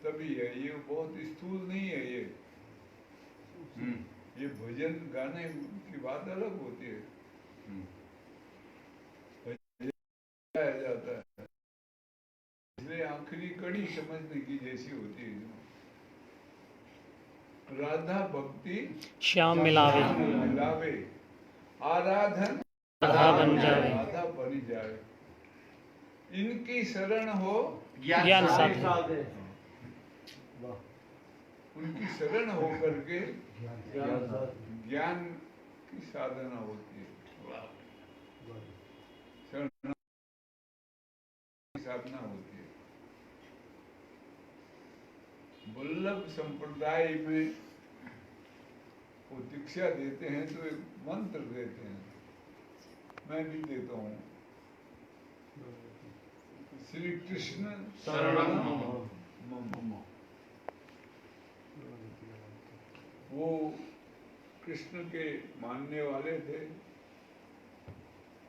तभी है। ये बहुत स्थूल नहीं है। ये भजन गाने की बात अलग होती है, गाया जाता है, इसलिए आखिरी कड़ी समझने की जैसी होती है। राधा भक्ति श्याम मिलावे, मिलावे, आराधन राधा बन जावे, राधा बनी जाए। इनकी शरण हो ज्ञान साधे, उनकी शरण हो करके ज्ञान की साधना होती है, शरण की साधना होती है। वल्लभ संप्रदाय में वो दीक्षा देते हैं तो एक मंत्र देते हैं, मैं भी देता हूँ। श्री कृष्ण शरणम मम। वो कृष्ण के मानने वाले थे,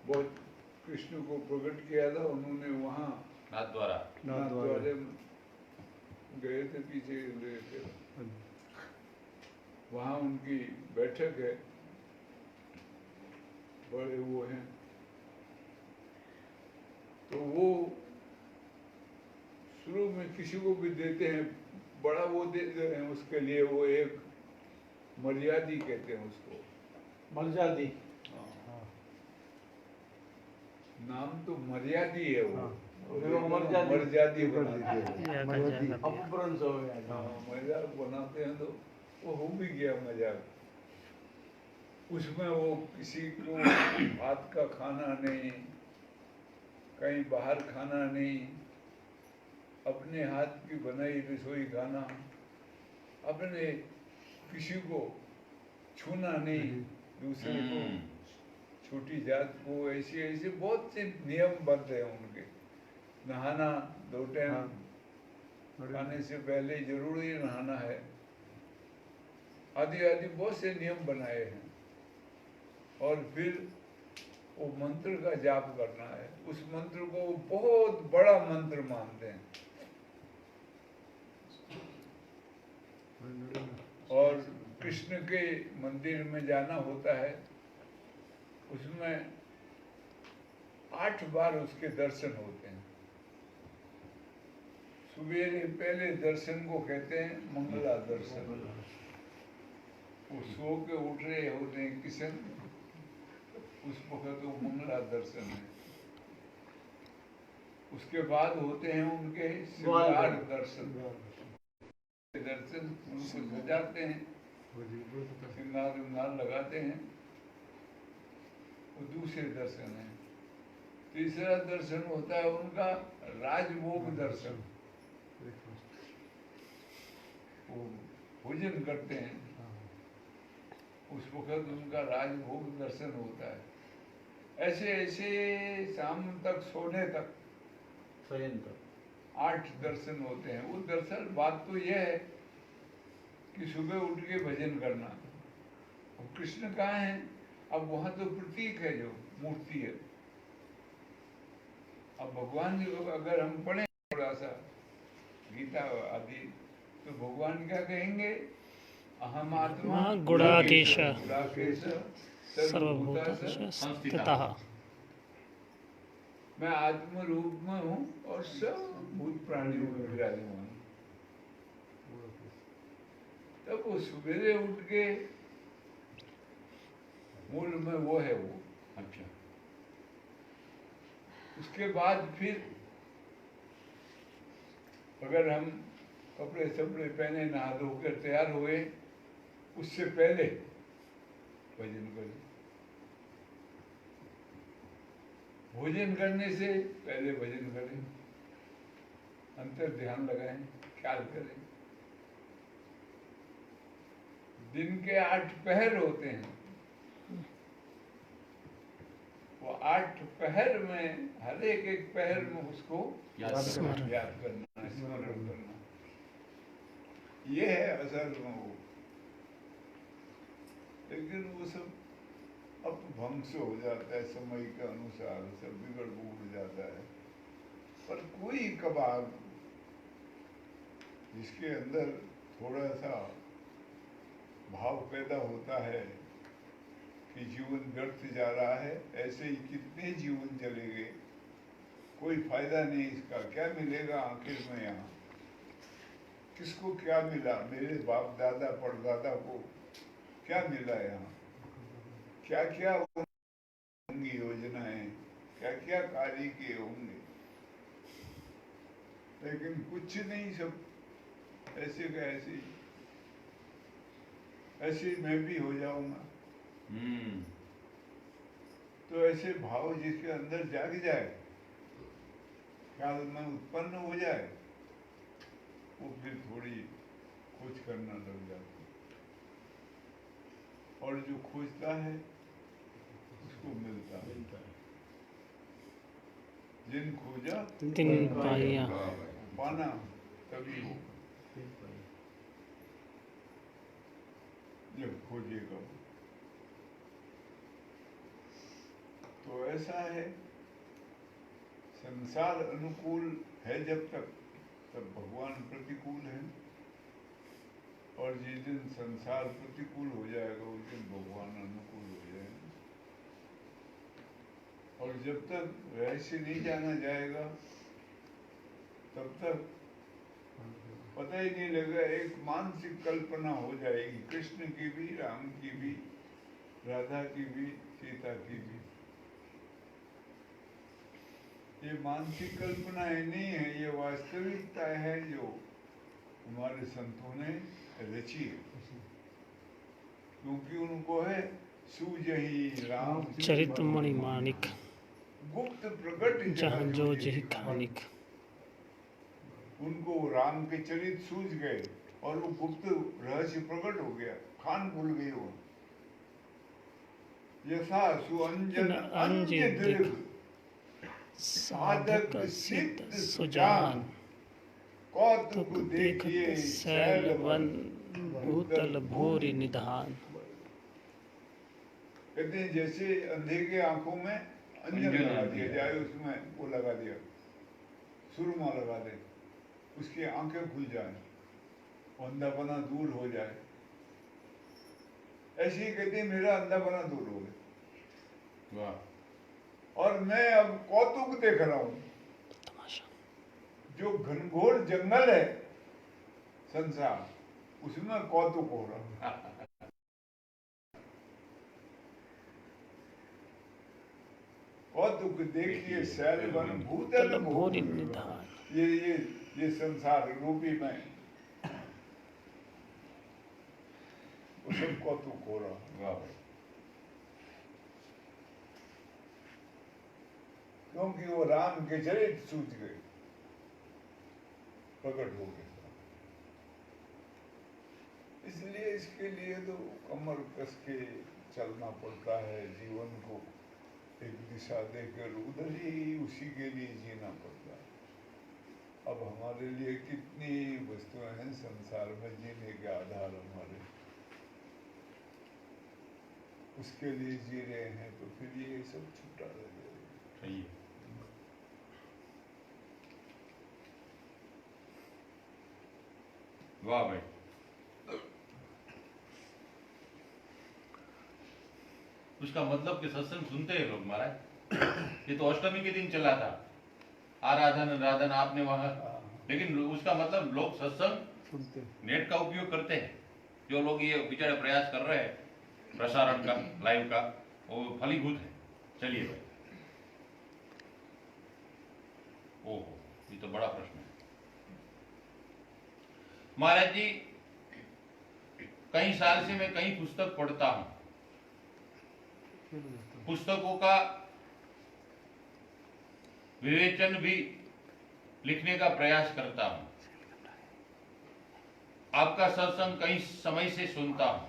बहुत कृष्ण को प्रकट किया था उन्होंने। वहाँ नाथ द्वारा नाथद्वारे गए थे, पीछे गए थे। वहाँ उनकी बैठक है, बड़े वो हैं। तो वो शुरू में किसी को भी देते हैं, बड़ा वो देते हैं, उसके लिए वो एक मर्यादी कहते हैं उसको, मर्यादी। हाँ। नाम तो मर्यादी है वो, मर्यादी बनाते हैं। अपभ्रंश हो गया। हाँ, मजाक बनाते हैं तो वो हो भी गया मजाक। उसमें वो किसी को हाथ का खाना नहीं, कहीं बाहर खाना नहीं, अपने हाथ की बनाई रसोई खाना, अपने किसी को छूना नहीं, दूसरे को, छोटी जात को, ऐसे ऐसे बहुत से नियम बद्ध हैं उनके। नहाना 2 टाइम, खाने से पहले जरूर ही नहाना है, आदि आदि बहुत से नियम बनाए हैं। और फिर वो मंत्र का जाप करना है। उस मंत्र को बहुत बड़ा मंत्र मानते हैं। और कृष्ण के मंदिर में जाना होता है, उसमें 8 बार उसके दर्शन होते हैं। सवेरे पहले दर्शन को कहते हैं मंगला दर्शन। वो सो के उठ रहे होते हैं किशन, उस वक्त वो मंगला दर्शन है। उसके बाद होते हैं उनके श्रृंगार दर्शन। दर्शन उनको सजाते हैं, श्रृंगार विंगार लगाते हैं, वो दूसरे दर्शन है। तीसरा दर्शन होता है उनका राजभोग दर्शन। वो भोजन करते हैं, उस वक्त उनका राजभोग दर्शन होता है। ऐसे ऐसे शाम तक सोने तक 8 दर्शन होते हैं। वो दरअसल बात तो यह है कि सुबह उठ के भजन करना। अब कृष्ण कहाँ है? अब वहां तो प्रतीक है, जो मूर्ति है। अब भगवान जी को अगर हम पढ़े थोड़ा सा गीता आदि, तो भगवान क्या कहेंगे? अहम आत्मा गुणाकेश गुणाकेश सर्वभूतेषु स्थितः। मैं आत्म रूप में हूँ और सब भूत प्राणियों में विराजमान हूँ। तब वो सवेरे उठ के मूल में वो है वो। अच्छा, उसके बाद फिर अगर हम कपड़े सपड़े पहने, नहा धोकर तैयार हुए, उससे पहले भजन करें। भोजन करने से पहले भजन करें, अंतर ध्यान लगाएं, ख्याल करें। दिन के 8 पहर होते हैं, वो 8 पहर में हर एक पहर में उसको याद करना, स्मरण करना, ये है असल में वो। लेकिन वो सब अपभ्रंश हो जाता है, समय के अनुसार सब बिगड़ बुगड़ जाता है। पर कोई कबार जिसके अंदर थोड़ा सा भाव पैदा होता है कि जीवन व्यर्थ जा रहा है, ऐसे ही कितने जीवन चलेंगे, कोई फायदा नहीं इसका। क्या मिलेगा आखिर में? यहाँ किसको क्या मिला? मेरे बाप दादा परदादा को क्या मिला? यहाँ क्या क्या होंगी योजनाएं, क्या क्या कार्य किए होंगे, लेकिन कुछ नहीं, सब ऐसे का ऐसे ही। ऐसे मैं भी हो जाऊंगा। तो ऐसे भाव जिसके अंदर जाग जाए, ख्याल में उत्पन्न हो जाए, वो फिर थोड़ी खोज करना लग जाता है। और जो खोजता है उसको मिलता है। जिन खोजा तिन पाया। पाना तभी हो जब खोजेगा। तो ऐसा है, संसार अनुकूल है जब तक, तब भगवान प्रतिकूल है। और जिस दिन संसार प्रतिकूल हो जाएगा, उस दिन भगवान अनुकूल हो जाएगा। और जब तक रहस्य नहीं जाना जाएगा, तब तक पता ही नहीं लगेगा। एक मानसिक कल्पना हो जाएगी, कृष्ण की भी, राम की भी, राधा की भी, सीता की भी। ये मानसिक कल्पनाएं नहीं है, ये वास्तविकता है जो हमारे संतों ने रची है। क्योंकि उनको है सूझहि राम चरितमणि माणिक गुप्त प्रकट जहाँ जो जही खानिक। उनको राम के चरित सूझ गए और वो गुप्त रहस्य प्रकट हो गया, खान भूल गई वो। यथा सुअंजन अंज दीर्घ साधक सिद्ध सुजान कौतुक तो देखिए देखत शैल शैल वन वन भूतल भूरि निधान। कहते हैं जैसे अंधे के आंखों में अंजन अंजन लगा लगा दिया दिया। जाए, उसमें वो लगा दिया, सुरमा लगा दे, उसकी आंखें खुल जाए, अंधापना दूर हो जाए। ऐसे ही कहते हैं मेरा अंधापना दूर हो गया वाह और मैं अब कौतुक देख रहा हूं। तमाशा। जो घनघोर जंगल है संसार, उसमें कौतुक हो रहा है। कौतुक देखिए शैल वन भूतल भूतल भूरि भूरि। निधान। ये संसार रूपी में वो सब कौतुक हो रहा है। वाह भाई क्योंकि वो राम के चरित्र सूझ गए, प्रकट हो गए। इसलिए इसके लिए तो कमर कस के चलना पड़ता है, जीवन को एक दिशा देकर उधर ही उसी के लिए जीना पड़ता है। अब हमारे लिए कितनी वस्तुएं हैं संसार में, जीने के आधार हमारे, उसके लिए जी रहे हैं, तो फिर ये सब छूटा रह जाएगा। सही है। वाह भाई उसका मतलब कि सत्संग सुनते हैं लोग महाराज। ये तो अष्टमी के दिन चला था आराधन आपने वहां, लेकिन उसका मतलब लोग सत्संग सुनते नेट का उपयोग करते हैं। जो लोग ये बेचारे प्रयास कर रहे हैं प्रसारण का, लाइव का, वो फलीभूत है। चलिए भाई, ओहो ये तो बड़ा प्रश्न है महाराज जी। कई साल से मैं कई पुस्तक पढ़ता हूं, पुस्तकों का विवेचन भी लिखने का प्रयास करता हूं। आपका सत्संग कई समय से सुनता हूं।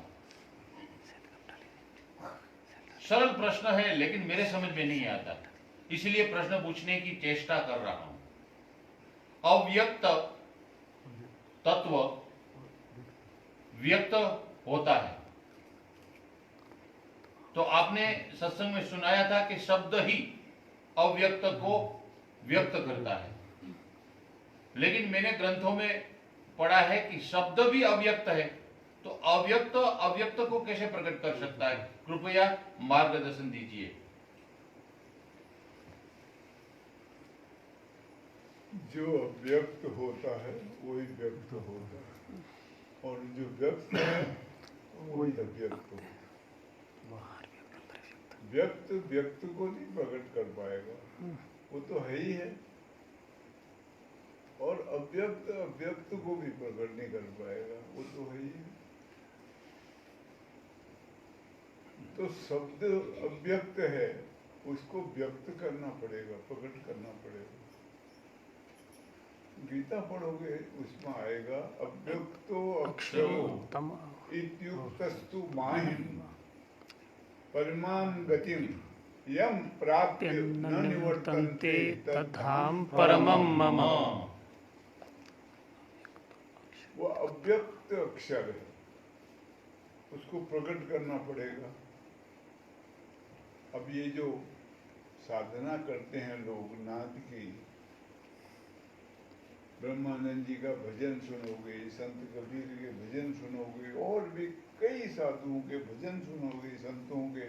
सरल प्रश्न है लेकिन मेरे समझ में नहीं आता, इसलिए प्रश्न पूछने की चेष्टा कर रहा हूं। अव्यक्त तत्व व्यक्त होता है, तो आपने सत्संग में सुनाया था कि शब्द ही अव्यक्त को व्यक्त करता है, लेकिन मैंने ग्रंथों में पढ़ा है कि शब्द भी अव्यक्त है, तो अव्यक्त अव्यक्त को कैसे प्रकट कर सकता है? कृपया मार्गदर्शन दीजिए। जो व्यक्त होता है वही व्यक्त होता है, और जो व्यक्त है वही अव्यक्त होता है। व्यक्त व्यक्त को नहीं प्रकट कर पाएगा, वो तो है ही है, और अव्यक्त अव्यक्त को भी प्रकट नहीं कर पाएगा, वो तो है ही है। तो शब्द अव्यक्त है, उसको व्यक्त करना पड़ेगा, प्रकट करना पड़ेगा। गीता पढ़ोगे उसमें आएगा अव्यक्तो अक्षरो इत्युक्तस्तु माहिम परमां गतिम यम प्राप्य न निवर्तन्ते तद्धाम परमं मम। वो अव्यक्त अक्षर है, उसको प्रकट करना पड़ेगा। अब ये जो साधना करते हैं लोग नाद की, ब्रह्मानंद जी का भजन सुनोगे, संत कबीर के भजन सुनोगे, और भी कई साधुओं के भजन सुनोगे, संतों के,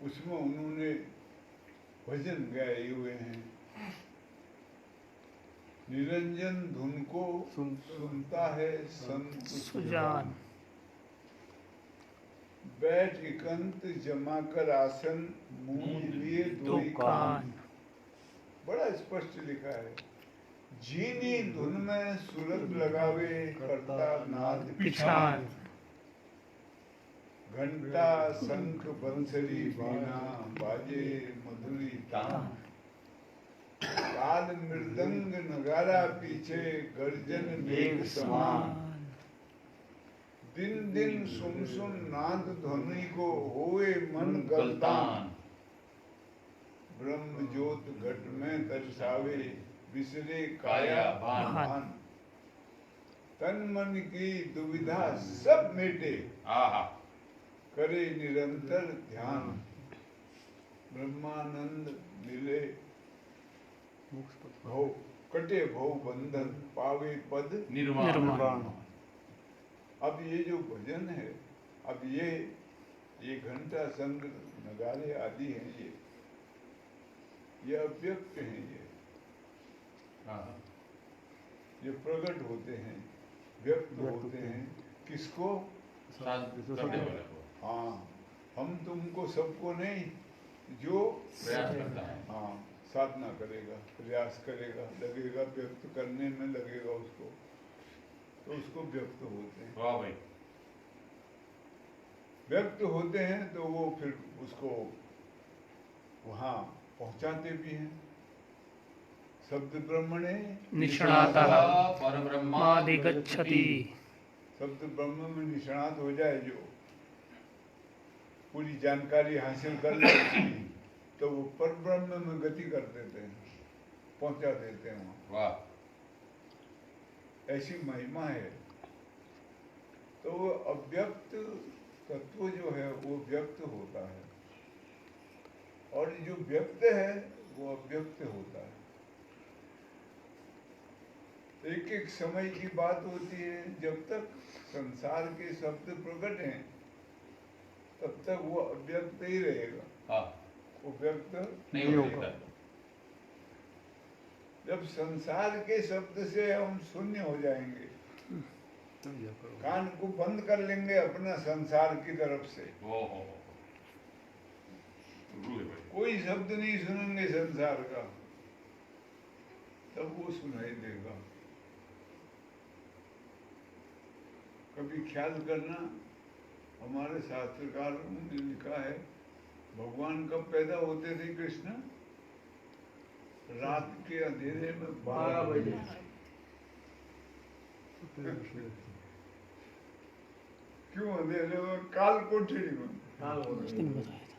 उसमें उन्होंने भजन गाए हुए हैं। निरंजन धुन को सुनता है संत सुजान। बैठ एकांत जमाकर आसन मूंद लिए दो कान। बड़ा स्पष्ट लिखा है। जीनी धुन में सुरत लगावे करता नाद पिछान। घंटा शंख बंसरी वीणा बाजे मधुरी तान। ताल मृदंग नगारा पीछे गर्जन मेघ समान। दिन दिन सुन सुन नाद ध्वनि को होए मन गलतान। ब्रह्म ज्योत घट में दर्शावे बिसरे काया भान। भान, तन मन की दुविधा सब मेटे, आहा करे निरंतर ध्यान, ब्रह्मानंद मिले भव, कटे भव बंधन, पावे पद निर्वाण। निर्वाण। अब ये जो भजन है, अब ये घंटा संग नगारे आदि हैं, ये अव्यक्त हैं, हाँ। ये प्रकट होते हैं, व्यक्त होते हैं। किसको? साधना करने वाले को हाँ, हम तुमको सबको नहीं, जो प्रयास करता है। हाँ साधना करेगा, प्रयास करेगा, लगेगा, व्यक्त करने में लगेगा उसको, तो उसको व्यक्त होते हैं। वाह भाई। व्यक्त होते हैं तो वो फिर उसको वहाँ पहुँचाते भी हैं। शब्द ब्रह्मणे निष्णातः परब्रह्मादिगच्छति। शब्द ब्रह्म में निष्णात हो जाए, जो पूरी जानकारी हासिल कर ले तो वो पर ब्रह्म में गति कर देते हैं, पहुंचा देते हैं वहाँ। वाह। ऐसी महिमा है। तो वो अव्यक्त तत्व जो है वो व्यक्त होता है, और जो व्यक्त है वो अव्यक्त होता है। एक एक समय की बात होती है, जब तक संसार के शब्द प्रकट हैं तब तक वो अव्यक्त ही रहेगा, हाँ। वो व्यक्त नहीं हो सकता। जब संसार के शब्द से हम शून्य हो जाएंगे, कान को बंद कर लेंगे अपना संसार की तरफ से, हो। कोई शब्द नहीं सुनेंगे संसार का, तब वो सुनाई देगा। कभी ख्याल करना, हमारे शास्त्रकारों ने लिखा है, भगवान कब पैदा होते थे कृष्ण? रात के अंधेरे में 12 बजे। क्यों अंधेरे में? काल कोठरी में। उस दिन बताया था।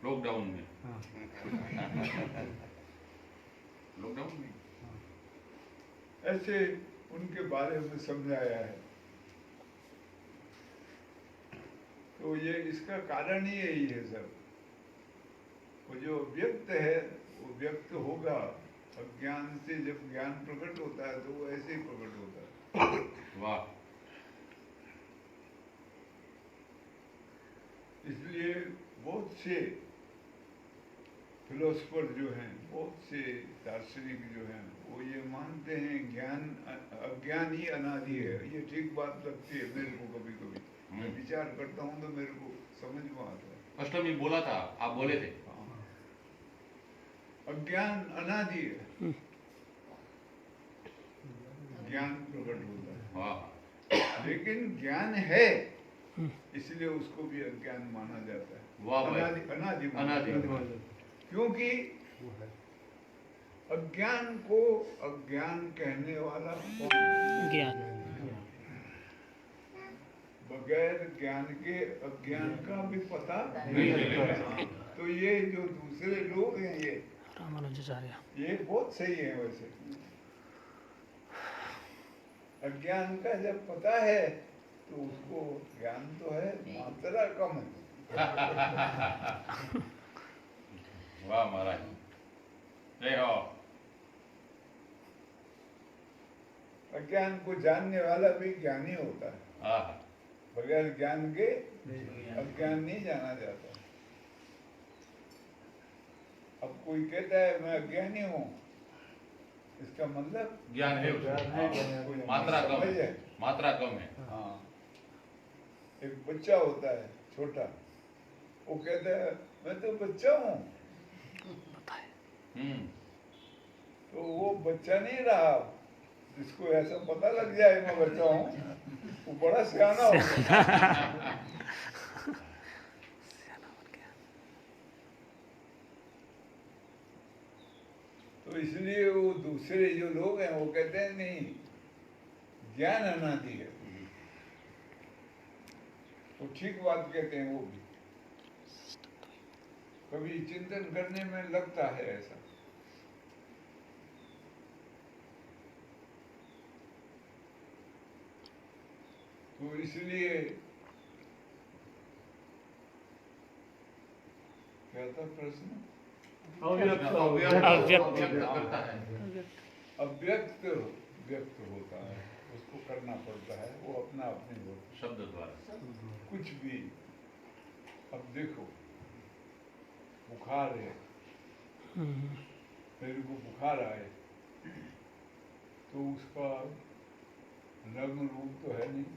लॉकडाउन में। लॉकडाउन में ऐसे उनके बारे में समझाया है। तो ये इसका कारण ही यही है सब। वो जो व्यक्त है वो व्यक्त होगा। अज्ञान से जब ज्ञान प्रकट होता है तो वो ऐसे ही प्रकट होता है। वाह। इसलिए बहुत से फिलोसफर जो हैं, बहुत से दार्शनिक जो हैं, वो ये मानते हैं ज्ञान अज्ञान ही अनादि है। ये ठीक बात लगती है मेरे को, कभी कभी मैं विचार करता हूँ तो मेरे को समझ में आता है। अष्टमी बोला था, आप बोले थे। अज्ञान अनादि है, ज्ञान प्रकट होता है। वाह। लेकिन ज्ञान है, इसलिए उसको भी अज्ञान माना जाता है। वाह भाई। अनादि माना अनादि। जाता है। क्योंकि अज्ञान को अज्ञान कहने वाला कौन है? ज्ञान। बगैर ज्ञान के अज्ञान का भी पता नहीं चलेगा। तो ये जो दूसरे लोग हैं, ये रामानुजाचार्य बहुत सही है। वैसे अज्ञान का जब पता है तो उसको ज्ञान तो है, मात्रा कम है। वाह महाराज, जय हो। अज्ञान को जानने वाला भी ज्ञानी होता है। आहा। बगैर ज्ञान के अज्ञान नहीं जाना जाता। अब कोई कहता है मैं अज्ञानी हूँ, इसका मतलब ज्ञान है उसमें। मात्रा कम है। मात्रा कम है। हाँ, एक बच्चा होता है छोटा, वो कहता है मैं तो बच्चा हूँ, तो वो बच्चा नहीं रहा। जिसको ऐसा पता लग जाए मैं बच्चा हूँ, वो बड़ा सियाना हो गया। तो इसलिए वो दूसरे जो लोग हैं वो कहते हैं नहीं, ज्ञान अनादि है। वो ठीक बात कहते हैं। वो भी कभी चिंतन करने में लगता है ऐसा। तो इसलिए क्या था प्रश्न? अव्यक्त अव्यक्त। करता है। अव्यक्त व्यक्त होता है, उसको करना पड़ता है, वो अपना अपने होता शब्द द्वारा। है। कुछ भी, अब देखो बुखार है, मेरे को बुखार आए तो उसका रंग रूप तो है नहीं,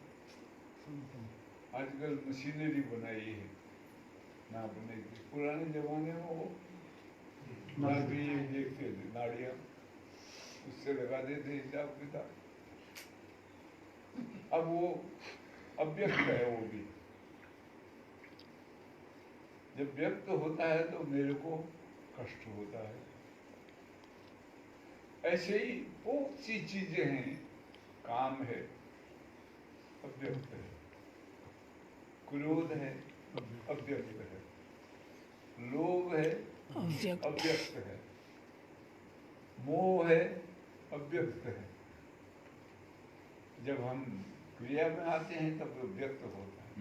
आजकल मशीनरी बनाई है ना बनेगी। पुराने जमाने में वो नाड़ी देखते थे, नाड़ियाँ उससे लगा देते हिसाब किताब। अब वो अव्यक्त है, वो भी जब व्यक्त होता है तो मेरे को कष्ट होता है। ऐसे ही बहुत सी चीजें हैं, काम है अव्यक्त है, क्रोध है अव्यक्त है, लोभ है अव्यक्त है, मोह है अव्यक्त है। जब हम क्रिया में आते हैं तब व्यक्त होता है।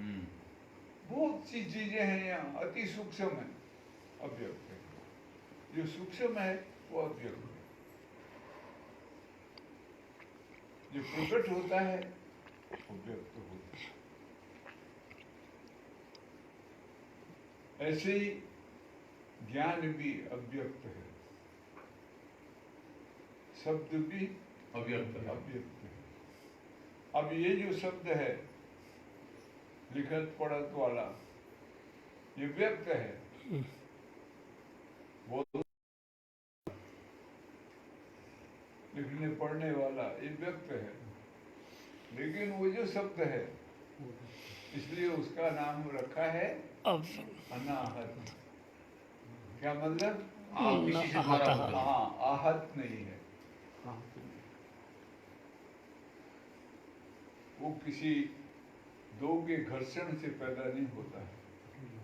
बहुत सी चीजें हैं यहाँ, अति सूक्ष्म है अव्यक्त है, जो सूक्ष्म है वो अव्यक्त है, जो प्रकट होता है वो व्यक्त होता है। ऐसे ही ज्ञान भी अव्यक्त है, शब्द भी अव्यक्त है। अव्यक्त है। अब ये जो शब्द है लिखत पढ़त वाला, ये व्यक्त है, वो लिखने पढ़ने वाला ये व्यक्त है, लेकिन वो जो शब्द है इसलिए उसका नाम रखा है अनाहत। क्या मतलब? किसी से द्वारा होता है। हाँ, आहत नहीं है, वो किसी दो के घर्षण से पैदा नहीं होता है,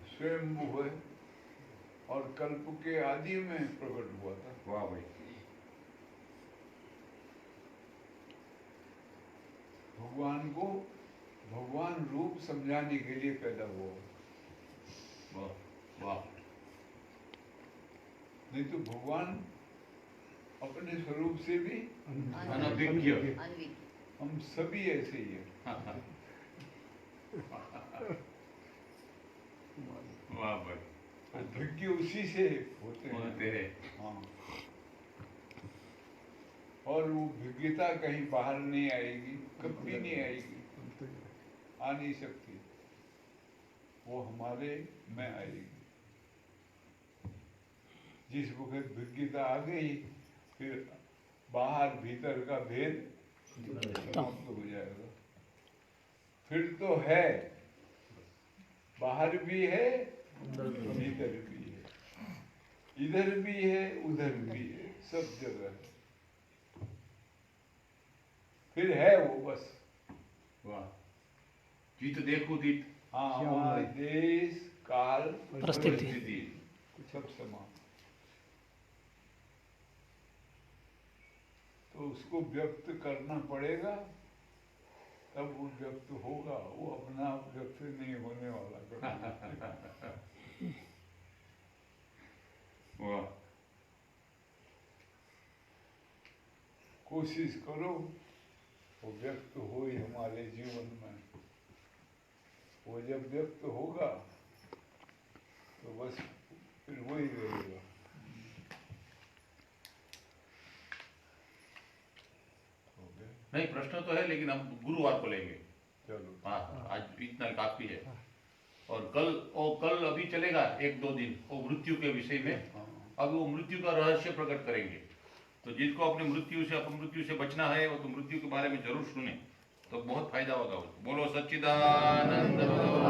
स्वयं वो है और कल्प के आदि में प्रकट हुआ था। वाह भाई। भगवान को भगवान रूप समझाने के लिए पैदा हुआ, वाह वाह। नहीं तो भगवान अपने स्वरूप से भी अनभिज्ञ। हम सभी ऐसे ही है। वाह भाई। अभिज्ञ उसी से होते हैं। हाँ, और वो विज्ञता कहीं बाहर नहीं आएगी, कभी नहीं आएगी, आ नहीं सकती, वो हमारे में आएगी। जिस वक्त विज्ञता आ गई फिर बाहर भीतर का भेद समाप्त हो जाएगा। फिर तो है, बाहर भी है भीतर भी है, इधर भी है उधर भी है, सब जगह है। फिर है वो बस। वाह। जीत देखो दीत। हाँ, वहाँ देश काल परिस्थिति। सब समान। तो उसको व्यक्त करना पड़ेगा, तब वो व्यक्त होगा, वो अपना आप व्यक्त नहीं होने वाला कभी। वाह। कोशिश करो वो व्यक्त हो ही हमारे जीवन में। वो जब व्यक्त होगा तो बस फिर वही रहेगा। नहीं, प्रश्न तो है लेकिन हम गुरुवार को लेंगे। चलो, हाँ, आज इतना काफी है। और कल अभी चलेगा 1-2 दिन वो मृत्यु के विषय में। अब वो मृत्यु का रहस्य प्रकट करेंगे। तो जिसको अपनी मृत्यु से अपमृत्यु से बचना है वो तो मृत्यु के बारे में जरूर सुने, तो बहुत फायदा होगा उसको। बोलो सच्चिदानंद भगवान।